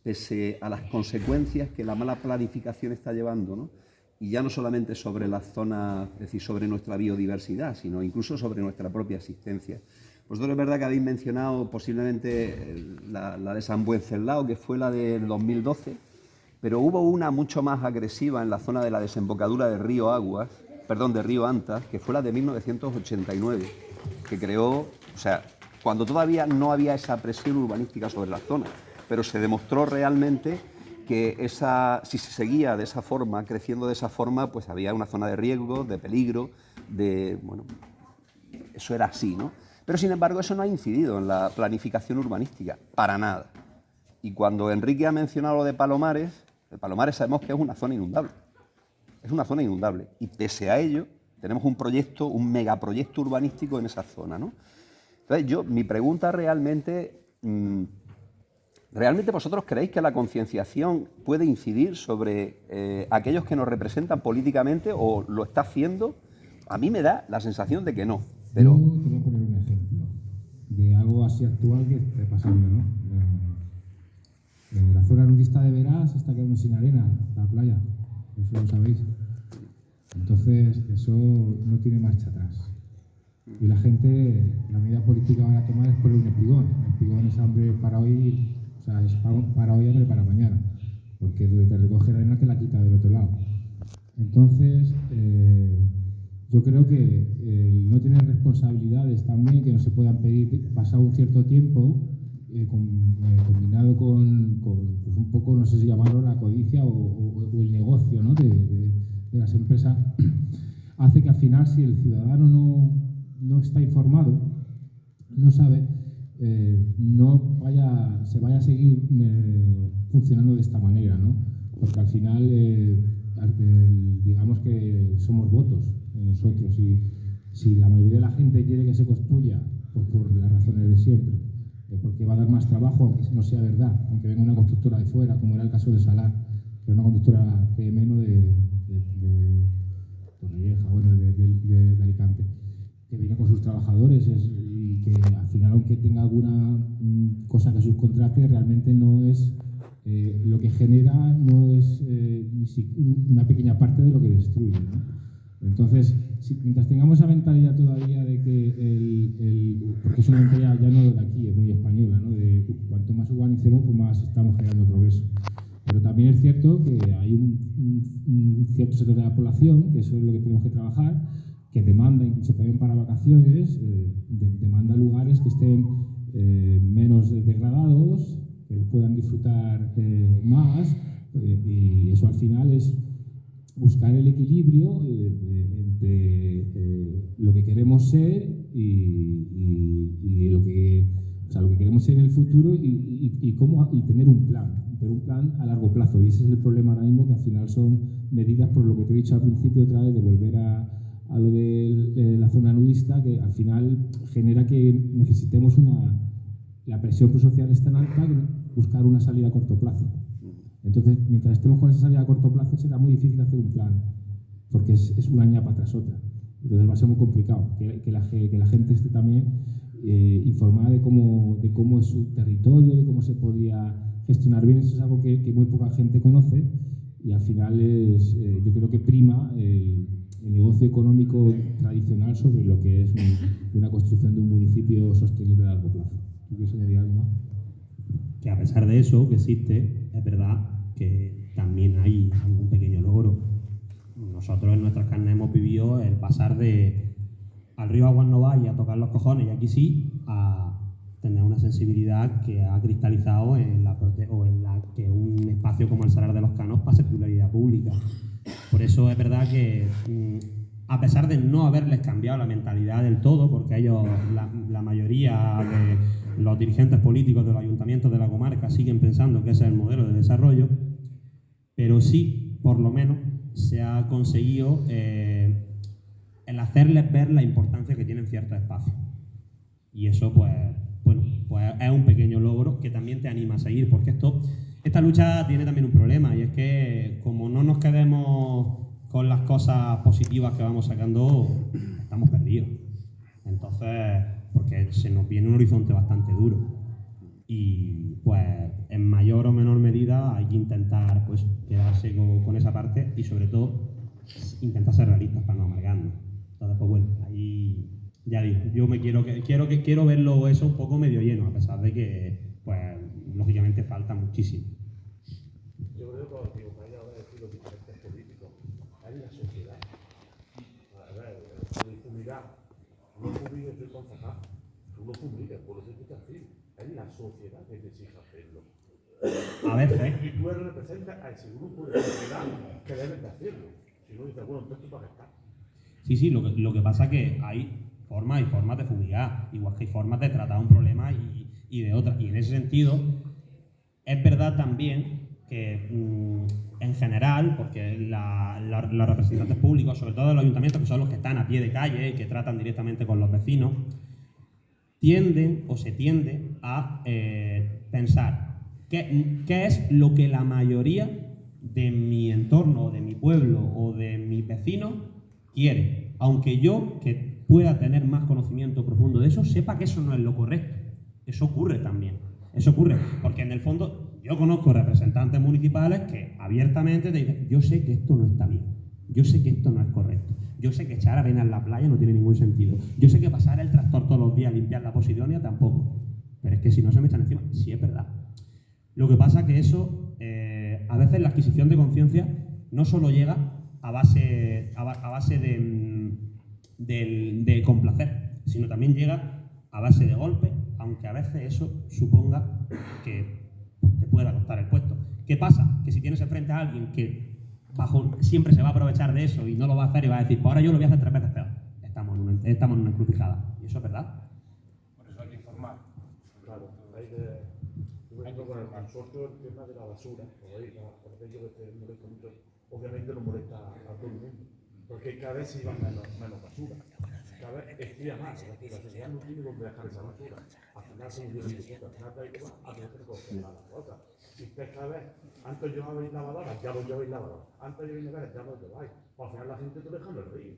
pese a las consecuencias que la mala planificación está llevando, ¿no? Y ya no solamente sobre la zona, es decir, sobre nuestra biodiversidad, sino incluso sobre nuestra propia existencia. Vosotros es verdad que habéis mencionado posiblemente la de San Buenceslao, que fue la del 2012, pero hubo una mucho más agresiva en la zona de la desembocadura del río Antas, que fue la de 1989, que creó, o sea, cuando todavía no había esa presión urbanística sobre la zona, pero se demostró realmente que si se seguía de esa forma, creciendo de esa forma, pues había una zona de riesgo, de peligro, bueno, eso era así, ¿no? Pero sin embargo eso no ha incidido en la planificación urbanística, para nada. Y cuando Enrique ha mencionado lo de Palomares, el Palomares sabemos que es una zona inundable. Es una zona inundable y pese a ello tenemos un megaproyecto urbanístico en esa zona, ¿no? Entonces, mi pregunta realmente, ¿realmente vosotros creéis que la concienciación puede incidir sobre aquellos que nos representan políticamente o lo está haciendo? A mí me da la sensación de que no. Pero... Yo te voy a poner un ejemplo de algo así actual que esté pasando, ¿no? La zona nudista de Verás está quedando sin arena, la playa, eso lo sabéis. Entonces, eso no tiene marcha atrás. Y la gente, la medida política que van a tomar es poner un espigón. El espigón es hambre para hoy, o sea, es para hoy, hambre para mañana. Porque donde te recoge la arena te la quita del otro lado. Entonces, yo creo que no tener responsabilidades también, que no se puedan pedir pasado un cierto tiempo, combinado con pues un poco, no sé si llamarlo la codicia o el negocio, ¿no? de las empresas, hace que al final, si el ciudadano no está informado, no sabe, se vaya a seguir funcionando de esta manera, ¿no? Porque al final, digamos que somos votos nosotros, y si la mayoría de la gente quiere que se construya, pues por las razones de siempre, porque va a dar más trabajo, aunque no sea verdad, aunque venga una constructora de fuera, como era el caso de Salar, que era una constructora PM de Torrevieja, bueno, de Alicante, que viene con sus trabajadores y que al final, aunque tenga alguna cosa que subcontrate, realmente no es lo que genera, no es una pequeña parte de lo que destruye, ¿no? Entonces, mientras tengamos esa mentalidad todavía de que porque es una mentalidad ya no de aquí, es muy española, ¿no? De cuanto más urbanicemos, pues más estamos generando progreso. Pero también es cierto que hay un cierto sector de la población, que eso es lo que tenemos que trabajar, que demanda, incluso también para vacaciones, demanda lugares que estén menos degradados, que puedan disfrutar más, y eso al final es buscar el equilibrio entre lo que queremos ser y lo que queremos ser en el futuro y tener un plan a largo plazo. Y ese es el problema ahora mismo, que al final son medidas, por lo que te he dicho al principio otra vez, de volver a lo de la zona nudista, que al final genera que necesitemos la presión social es tan alta que buscar una salida a corto plazo. Entonces, mientras estemos con esa salida a corto plazo, será muy difícil hacer un plan, porque es una ñapa tras otra. Entonces va a ser muy complicado que la gente esté también informada de cómo es su territorio, de cómo se podría gestionar bien. Eso es algo que muy poca gente conoce, y al final yo creo que prima el negocio económico tradicional sobre lo que es una construcción de un municipio sostenible a largo plazo. ¿Tú quieres añadir algo más? Que a pesar de eso que existe, es verdad que también hay algún pequeño logro. Nosotros en nuestras carnes hemos vivido el pasar de al río aguas no va y a tocar los cojones, y aquí sí, a tener una sensibilidad que ha cristalizado en la que un espacio como el Salar de los Canos pase titularidad pública. Por eso es verdad que, a pesar de no haberles cambiado la mentalidad del todo, porque ellos, la mayoría de los dirigentes políticos de los ayuntamientos de la comarca siguen pensando que ese es el modelo de desarrollo, pero sí, por lo menos, se ha conseguido el hacerles ver la importancia que tienen ciertos espacios. Y eso, pues es un pequeño logro que también te anima a seguir, porque esta lucha tiene también un problema, y es que como no nos quedemos con las cosas positivas que vamos sacando, estamos perdidos. Entonces, porque se nos viene un horizonte bastante duro, y pues en mayor o menor medida hay que intentar pues quedarse con esa parte, y sobre todo intentar ser realistas para no amargarnos. Entonces, pues bueno, ahí ya digo, yo quiero verlo eso un poco medio lleno, a pesar de que pues lógicamente falta muchísimo. Yo creo que os vaya a decir los diferentes políticos, hay la sociedad. A ver, fumigar, no fumigues el concejal, tú no fumigues, por lo que te haces, es la sociedad que te exige hacerlo. A veces. Y tú representas a ese grupo de sociedad que debes de hacerlo. Si no, dices, bueno, entonces tú para qué estás. Sí, lo que pasa es que hay formas y formas de fumigar, igual que hay formas de tratar un problema y de otras. Y en ese sentido, es verdad también que en general, porque los representantes públicos, sobre todo de los ayuntamientos, que son los que están a pie de calle y que tratan directamente con los vecinos, tienden o se tiende a pensar qué es lo que la mayoría de mi entorno, de mi pueblo o de mis vecinos quiere, aunque yo, que pueda tener más conocimiento profundo de eso, sepa que eso no es lo correcto. Eso ocurre también. Eso ocurre porque en el fondo yo conozco representantes municipales que abiertamente te dicen: yo sé que esto no está bien, yo sé que esto no es correcto, yo sé que echar arena en la playa no tiene ningún sentido, yo sé que pasar el tractor todos los días a limpiar la Posidonia tampoco, pero es que si no se me echan encima, sí es verdad. Lo que pasa es que eso, a veces la adquisición de conciencia no solo llega a base de complacer, sino también llega a base de golpes, aunque a veces eso suponga que te pueda costar el puesto. ¿Qué pasa? Que si tienes enfrente a alguien que siempre se va a aprovechar de eso y no lo va a hacer y va a decir: pues ahora yo lo voy a hacer 3 veces peor. Estamos en una encrucijada. Y eso es verdad. Por eso hay que informar. Claro, hay que... Yo me con el consorcio el tema de la basura, por aquello que te molesta mucho, obviamente no molesta a todo el mundo, porque cada vez se lleva menos basura, cada vez estira más, es decir, la sociedad no tiene donde dejar esa basura, al final son un de puta, trata de que va a tener que coger la otra. Si usted cada vez, antes llevabais lavadoras, ya lo lleváis lavadoras, antes lleváis neveras, ya lo lleváis, pues al final la gente te deja en el río.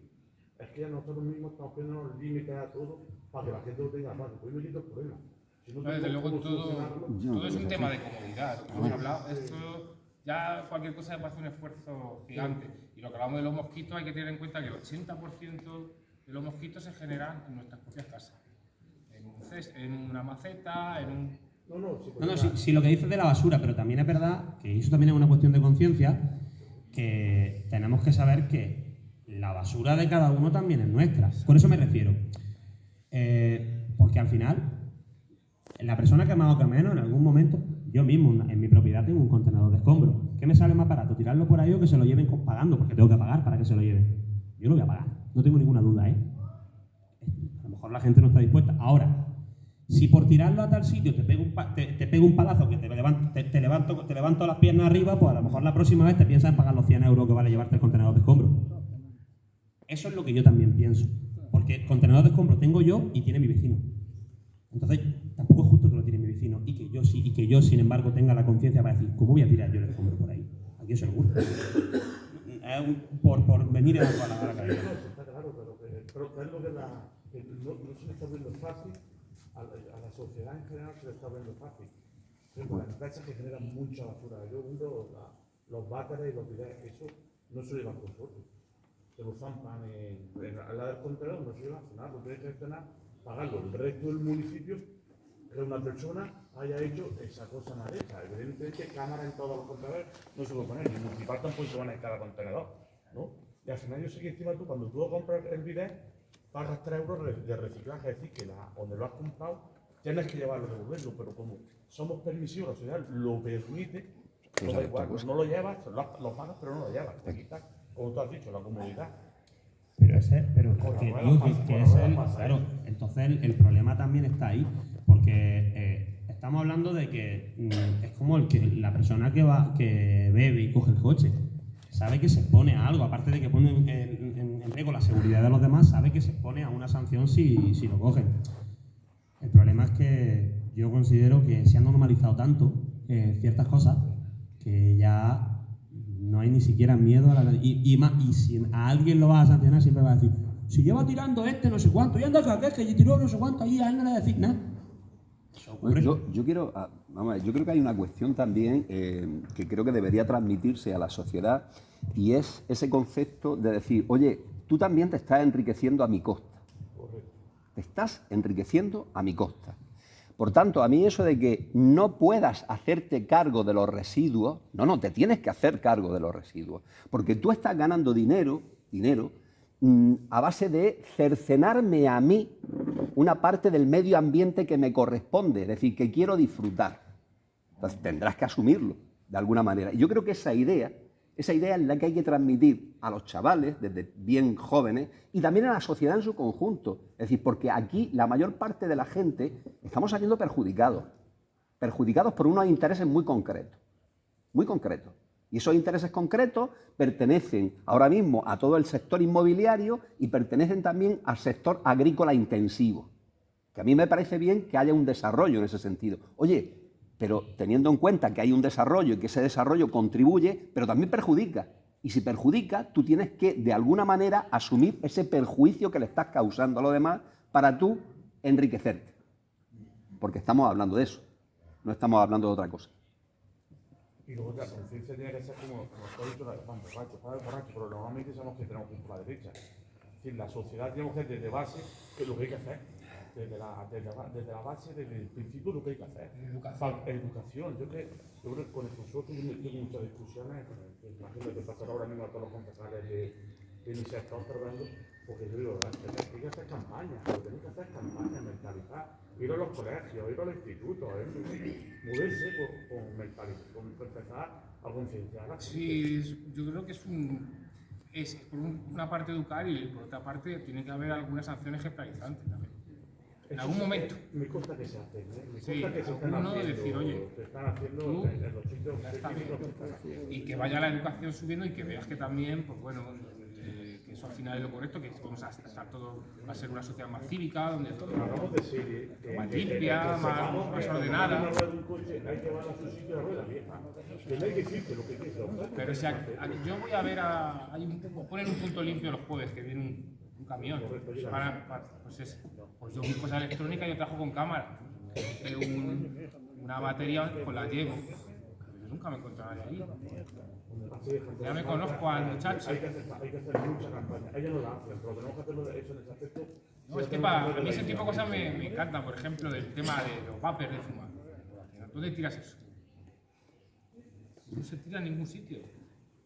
Es que nosotros mismos estamos poniendo los límites a todo para que la gente lo tenga fácil, pues me quito el problema. Si no, Desde luego todo es un tema de comodidad. Lo que hemos hablado, esto ya cualquier cosa me parece un esfuerzo gigante. Y lo que hablamos de los mosquitos, hay que tener en cuenta que el 80% de los mosquitos se generan en nuestras propias casas. En una maceta, en un... Sí, lo que dices de la basura, pero también es verdad que eso también es una cuestión de conciencia, que tenemos que saber que la basura de cada uno también es nuestra. Por eso me refiero. Porque al final, la persona que más o que menos, en algún momento, yo mismo en mi propiedad tengo un contenedor de escombros. ¿Qué me sale más barato? ¿Tirarlo por ahí o que se lo lleven pagando? Porque tengo que pagar para que se lo lleven. Yo lo voy a pagar, no tengo ninguna duda, ¿eh? A lo mejor la gente no está dispuesta. Ahora, si por tirarlo a tal sitio te pego un palazo que te levanto las piernas arriba, pues a lo mejor la próxima vez te piensas en pagar los 100 euros que vale llevarte el contenedor de escombros. Eso es lo que yo también pienso. Porque el contenedor de escombros tengo yo y tiene mi vecino. Entonces, tampoco es justo que lo tiene mi vecino y que yo, sin embargo, tenga la conciencia para decir: ¿cómo voy a tirar yo el escombro por ahí? ¿A quién se le gusta? Por venir a la cabeza. Está claro, pero es lo que no se le está viendo fácil, a la sociedad en general se le está viendo fácil. Con las empresas que generan mucha basura. Yo viendo los váteres y los videos, eso no se lleva con nosotros. Se lo zampan al lado del contenedor, no se lleva a cenar, lo tienes que gestionar, pagarlo. El resto del municipio, que una persona haya hecho esa cosa mal hecha. Evidentemente, cámara en todos los contenedores no se lo ponen, ni el municipal tampoco se van en cada contenedor, ¿no? Y al final yo sé que encima tú, cuando tú lo compras en bidet, pagas 3 euros de reciclaje, es decir, que donde lo has comprado tienes que llevarlo, devolverlo, pero como somos permisivos, la sociedad lo permite, pues da igual, no lo llevas, lo pagas, pero no lo llevas, te quitas, como tú has dicho, la comodidad. Claro, entonces el problema también está ahí, porque estamos hablando de que es como la persona que bebe y coge el coche, sabe que se expone a algo, aparte de que pone en riesgo la seguridad de los demás, sabe que se expone a una sanción si lo cogen. El problema es que yo considero que se han normalizado tanto ciertas cosas que ya no hay ni siquiera miedo a la... Y si a alguien lo vas a sancionar, siempre va a decir: si lleva tirando no sé cuánto, y anda acá, que tiró no sé cuánto, ahí a él no le va a decir nada. Bueno, yo creo que hay una cuestión también que creo que debería transmitirse a la sociedad, y es ese concepto de decir: oye, tú también te estás enriqueciendo a mi costa. Te estás enriqueciendo a mi costa. Por tanto, a mí eso de que no puedas hacerte cargo de los residuos, no, te tienes que hacer cargo de los residuos, porque tú estás ganando dinero a base de cercenarme a mí una parte del medio ambiente que me corresponde, es decir, que quiero disfrutar. Entonces tendrás que asumirlo de alguna manera. Y yo creo que esa idea es la que hay que transmitir a los chavales desde bien jóvenes y también a la sociedad en su conjunto. Es decir, porque aquí la mayor parte de la gente estamos saliendo perjudicados por unos intereses muy concretos. Y esos intereses concretos pertenecen ahora mismo a todo el sector inmobiliario y pertenecen también al sector agrícola intensivo. Que a mí me parece bien que haya un desarrollo en ese sentido. Oye, pero teniendo en cuenta que hay un desarrollo y que ese desarrollo contribuye, pero también perjudica. Y si perjudica, tú tienes que, de alguna manera, asumir ese perjuicio que le estás causando a los demás para tú enriquecerte. Porque estamos hablando de eso, no estamos hablando de otra cosa. Y luego la conciencia tiene que ser como está dicho, borracho, pero normalmente sabemos que tenemos que ir por la derecha. Es decir, la sociedad tenemos que desde base, que es lo que hay que hacer. Desde la base, desde el principio, lo que hay que hacer. Educación. Yo creo que con el profesor tengo muchas discusiones, imagino que pasar ahora mismo a todos los concejales de mi sector, perdón, porque yo digo, hay que hacer campañas, tenéis que hacer campañas, mentalizar, ir a los colegios, ir a los institutos, moverse con empezar a concienciar. Sí, yo creo que es por una parte educar y por otra parte tiene que haber algunas acciones ejemplarizantes también. En algún momento. Me consta que se hacen, Me consta Sí, que se están alguno haciendo, decir, oye, se están haciendo tú, en los sitios y que vaya la educación subiendo y que veas que también, pues bueno, que eso al final es lo correcto, que vamos a estar todo, va a ser una sociedad más cívica, donde todo hablamos de serie, más limpia, más ordenada. Hay que llevar a su sitio de rueda vieja. Que no hay que decirte lo que quieres. Pero si yo voy a ver ponen un punto limpio los jueves, que viene un camión. Pues yo busco cosa electrónica y yo trabajo con cámara. Una batería, pues la llevo. Yo nunca me encuentro a nadie ahí. Ya me conozco al muchacho. Hay que hacer mucha campaña. Ella no la hace, pero tenemos que hacerlo eso en ese aspecto. No, es que a mí ese tipo de cosas me encantan. Por ejemplo, del tema de los vapers de fumar. ¿Dónde tiras eso? No se tira en ningún sitio.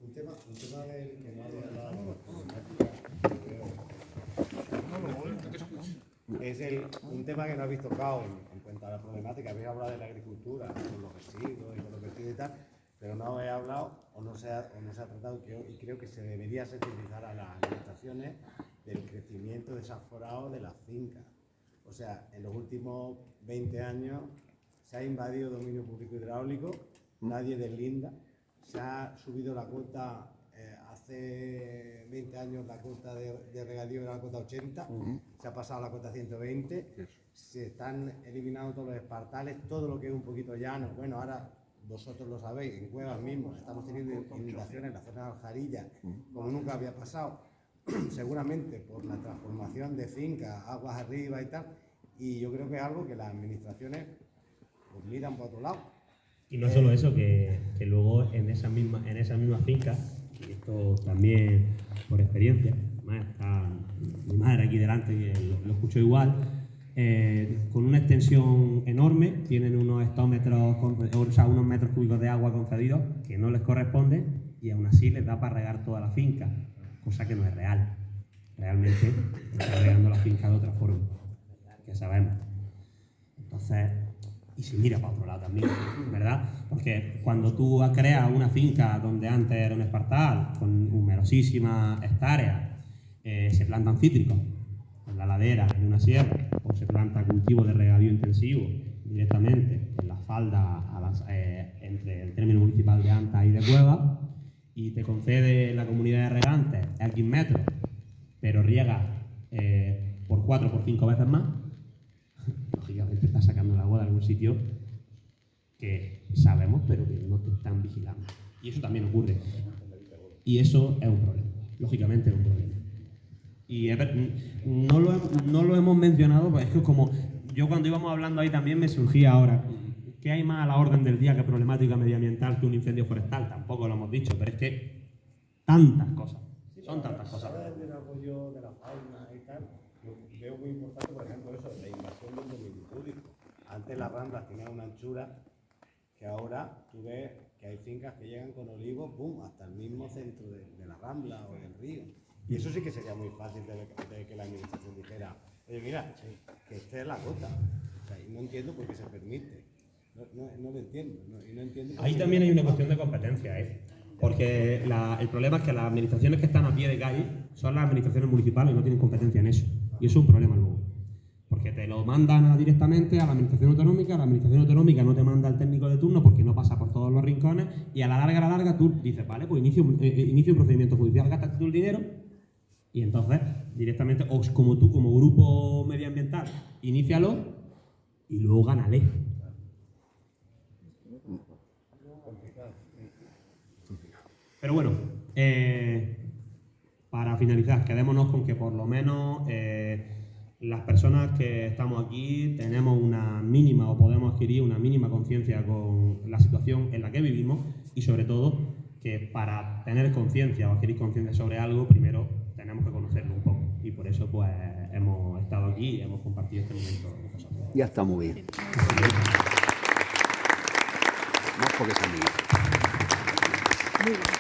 Un tema del que no había hablado es un tema que no habéis tocado en cuanto a la problemática. Habéis hablado de la agricultura, con los residuos y con los vertidos y tal, pero no habéis hablado o no se ha tratado, y creo que se debería sensibilizar a las administraciones del crecimiento desaforado de las fincas. O sea, en los últimos 20 años se ha invadido dominio público hidráulico, nadie deslinda, se ha subido la cuota. Hace 20 años la cuota de regadío era la cuota 80, se ha pasado a la cuota 120, se están eliminando todos los espartales, todo lo que es un poquito llano. Bueno, ahora vosotros lo sabéis, en Cuevas mismos estamos teniendo inundaciones en la zona de Aljarilla, como nunca había pasado, seguramente por la transformación de fincas, aguas arriba y tal, y yo creo que es algo que las administraciones pues, miran por otro lado. Y no solo eso, que luego en esa misma finca, y esto también por experiencia, además está mi madre aquí delante y lo escucho igual, con una extensión enorme, tienen unos hectómetros, o sea, unos metros cúbicos de agua concedidos que no les corresponde y aún así les da para regar toda la finca, cosa que no es real. Realmente está regando la finca de otra forma, que sabemos. Entonces, y se mira para otro lado también, ¿verdad? Porque cuando tú creas una finca donde antes era un espartal, con numerosísimas hectáreas, se plantan cítricos en la ladera de una sierra, o se planta cultivo de regadío intensivo directamente en la falda entre el término municipal de Anta y de Cuevas, y te concede la comunidad de regantes X metros, pero riega por 4 o por 5 veces más, lógicamente está sacando el agua de algún sitio que sabemos pero que no te están vigilando. Y eso también ocurre. Y eso es un problema. Lógicamente es un problema. Y no lo hemos mencionado, pues es que como yo cuando íbamos hablando ahí también me surgía ahora, ¿qué hay más a la orden del día que problemática medioambiental que un incendio forestal? Tampoco lo hemos dicho, pero es que tantas cosas. Son tantas cosas. Del apoyo de la fauna y tal, yo veo muy importante, por ejemplo, eso, la invasión del dominio público. Antes las ramblas tenían una anchura que ahora tú ves que hay fincas que llegan con olivos, ¡pum!, hasta el mismo centro de la rambla o del río. Y eso sí que sería muy fácil de que la administración dijera, oye, mira, que esté en la cota. O sea, y no entiendo por qué se permite. No lo entiendo. Y no entiendo. Ahí también hay una cuestión de competencia, porque el problema es que las administraciones que están a pie de calle son las administraciones municipales y no tienen competencia en eso. Y eso es un problema luego. Porque te lo mandan directamente a la administración autonómica no te manda al técnico de turno porque no pasa por todos los rincones, y a la larga tú dices, vale, pues inicio un procedimiento judicial, gastas tú el dinero Y entonces, directamente, o como tú, como grupo medioambiental, inícialo y luego gánale. Pero bueno, para finalizar, quedémonos con que por lo menos las personas que estamos aquí tenemos una mínima o podemos adquirir una mínima conciencia con la situación en la que vivimos y sobre todo que para tener conciencia o adquirir conciencia sobre algo, primero tenemos que conocerlo un poco y por eso pues hemos estado aquí y hemos compartido este momento con vosotros. Ya está muy bien. Más porque se han ido. Muy bien.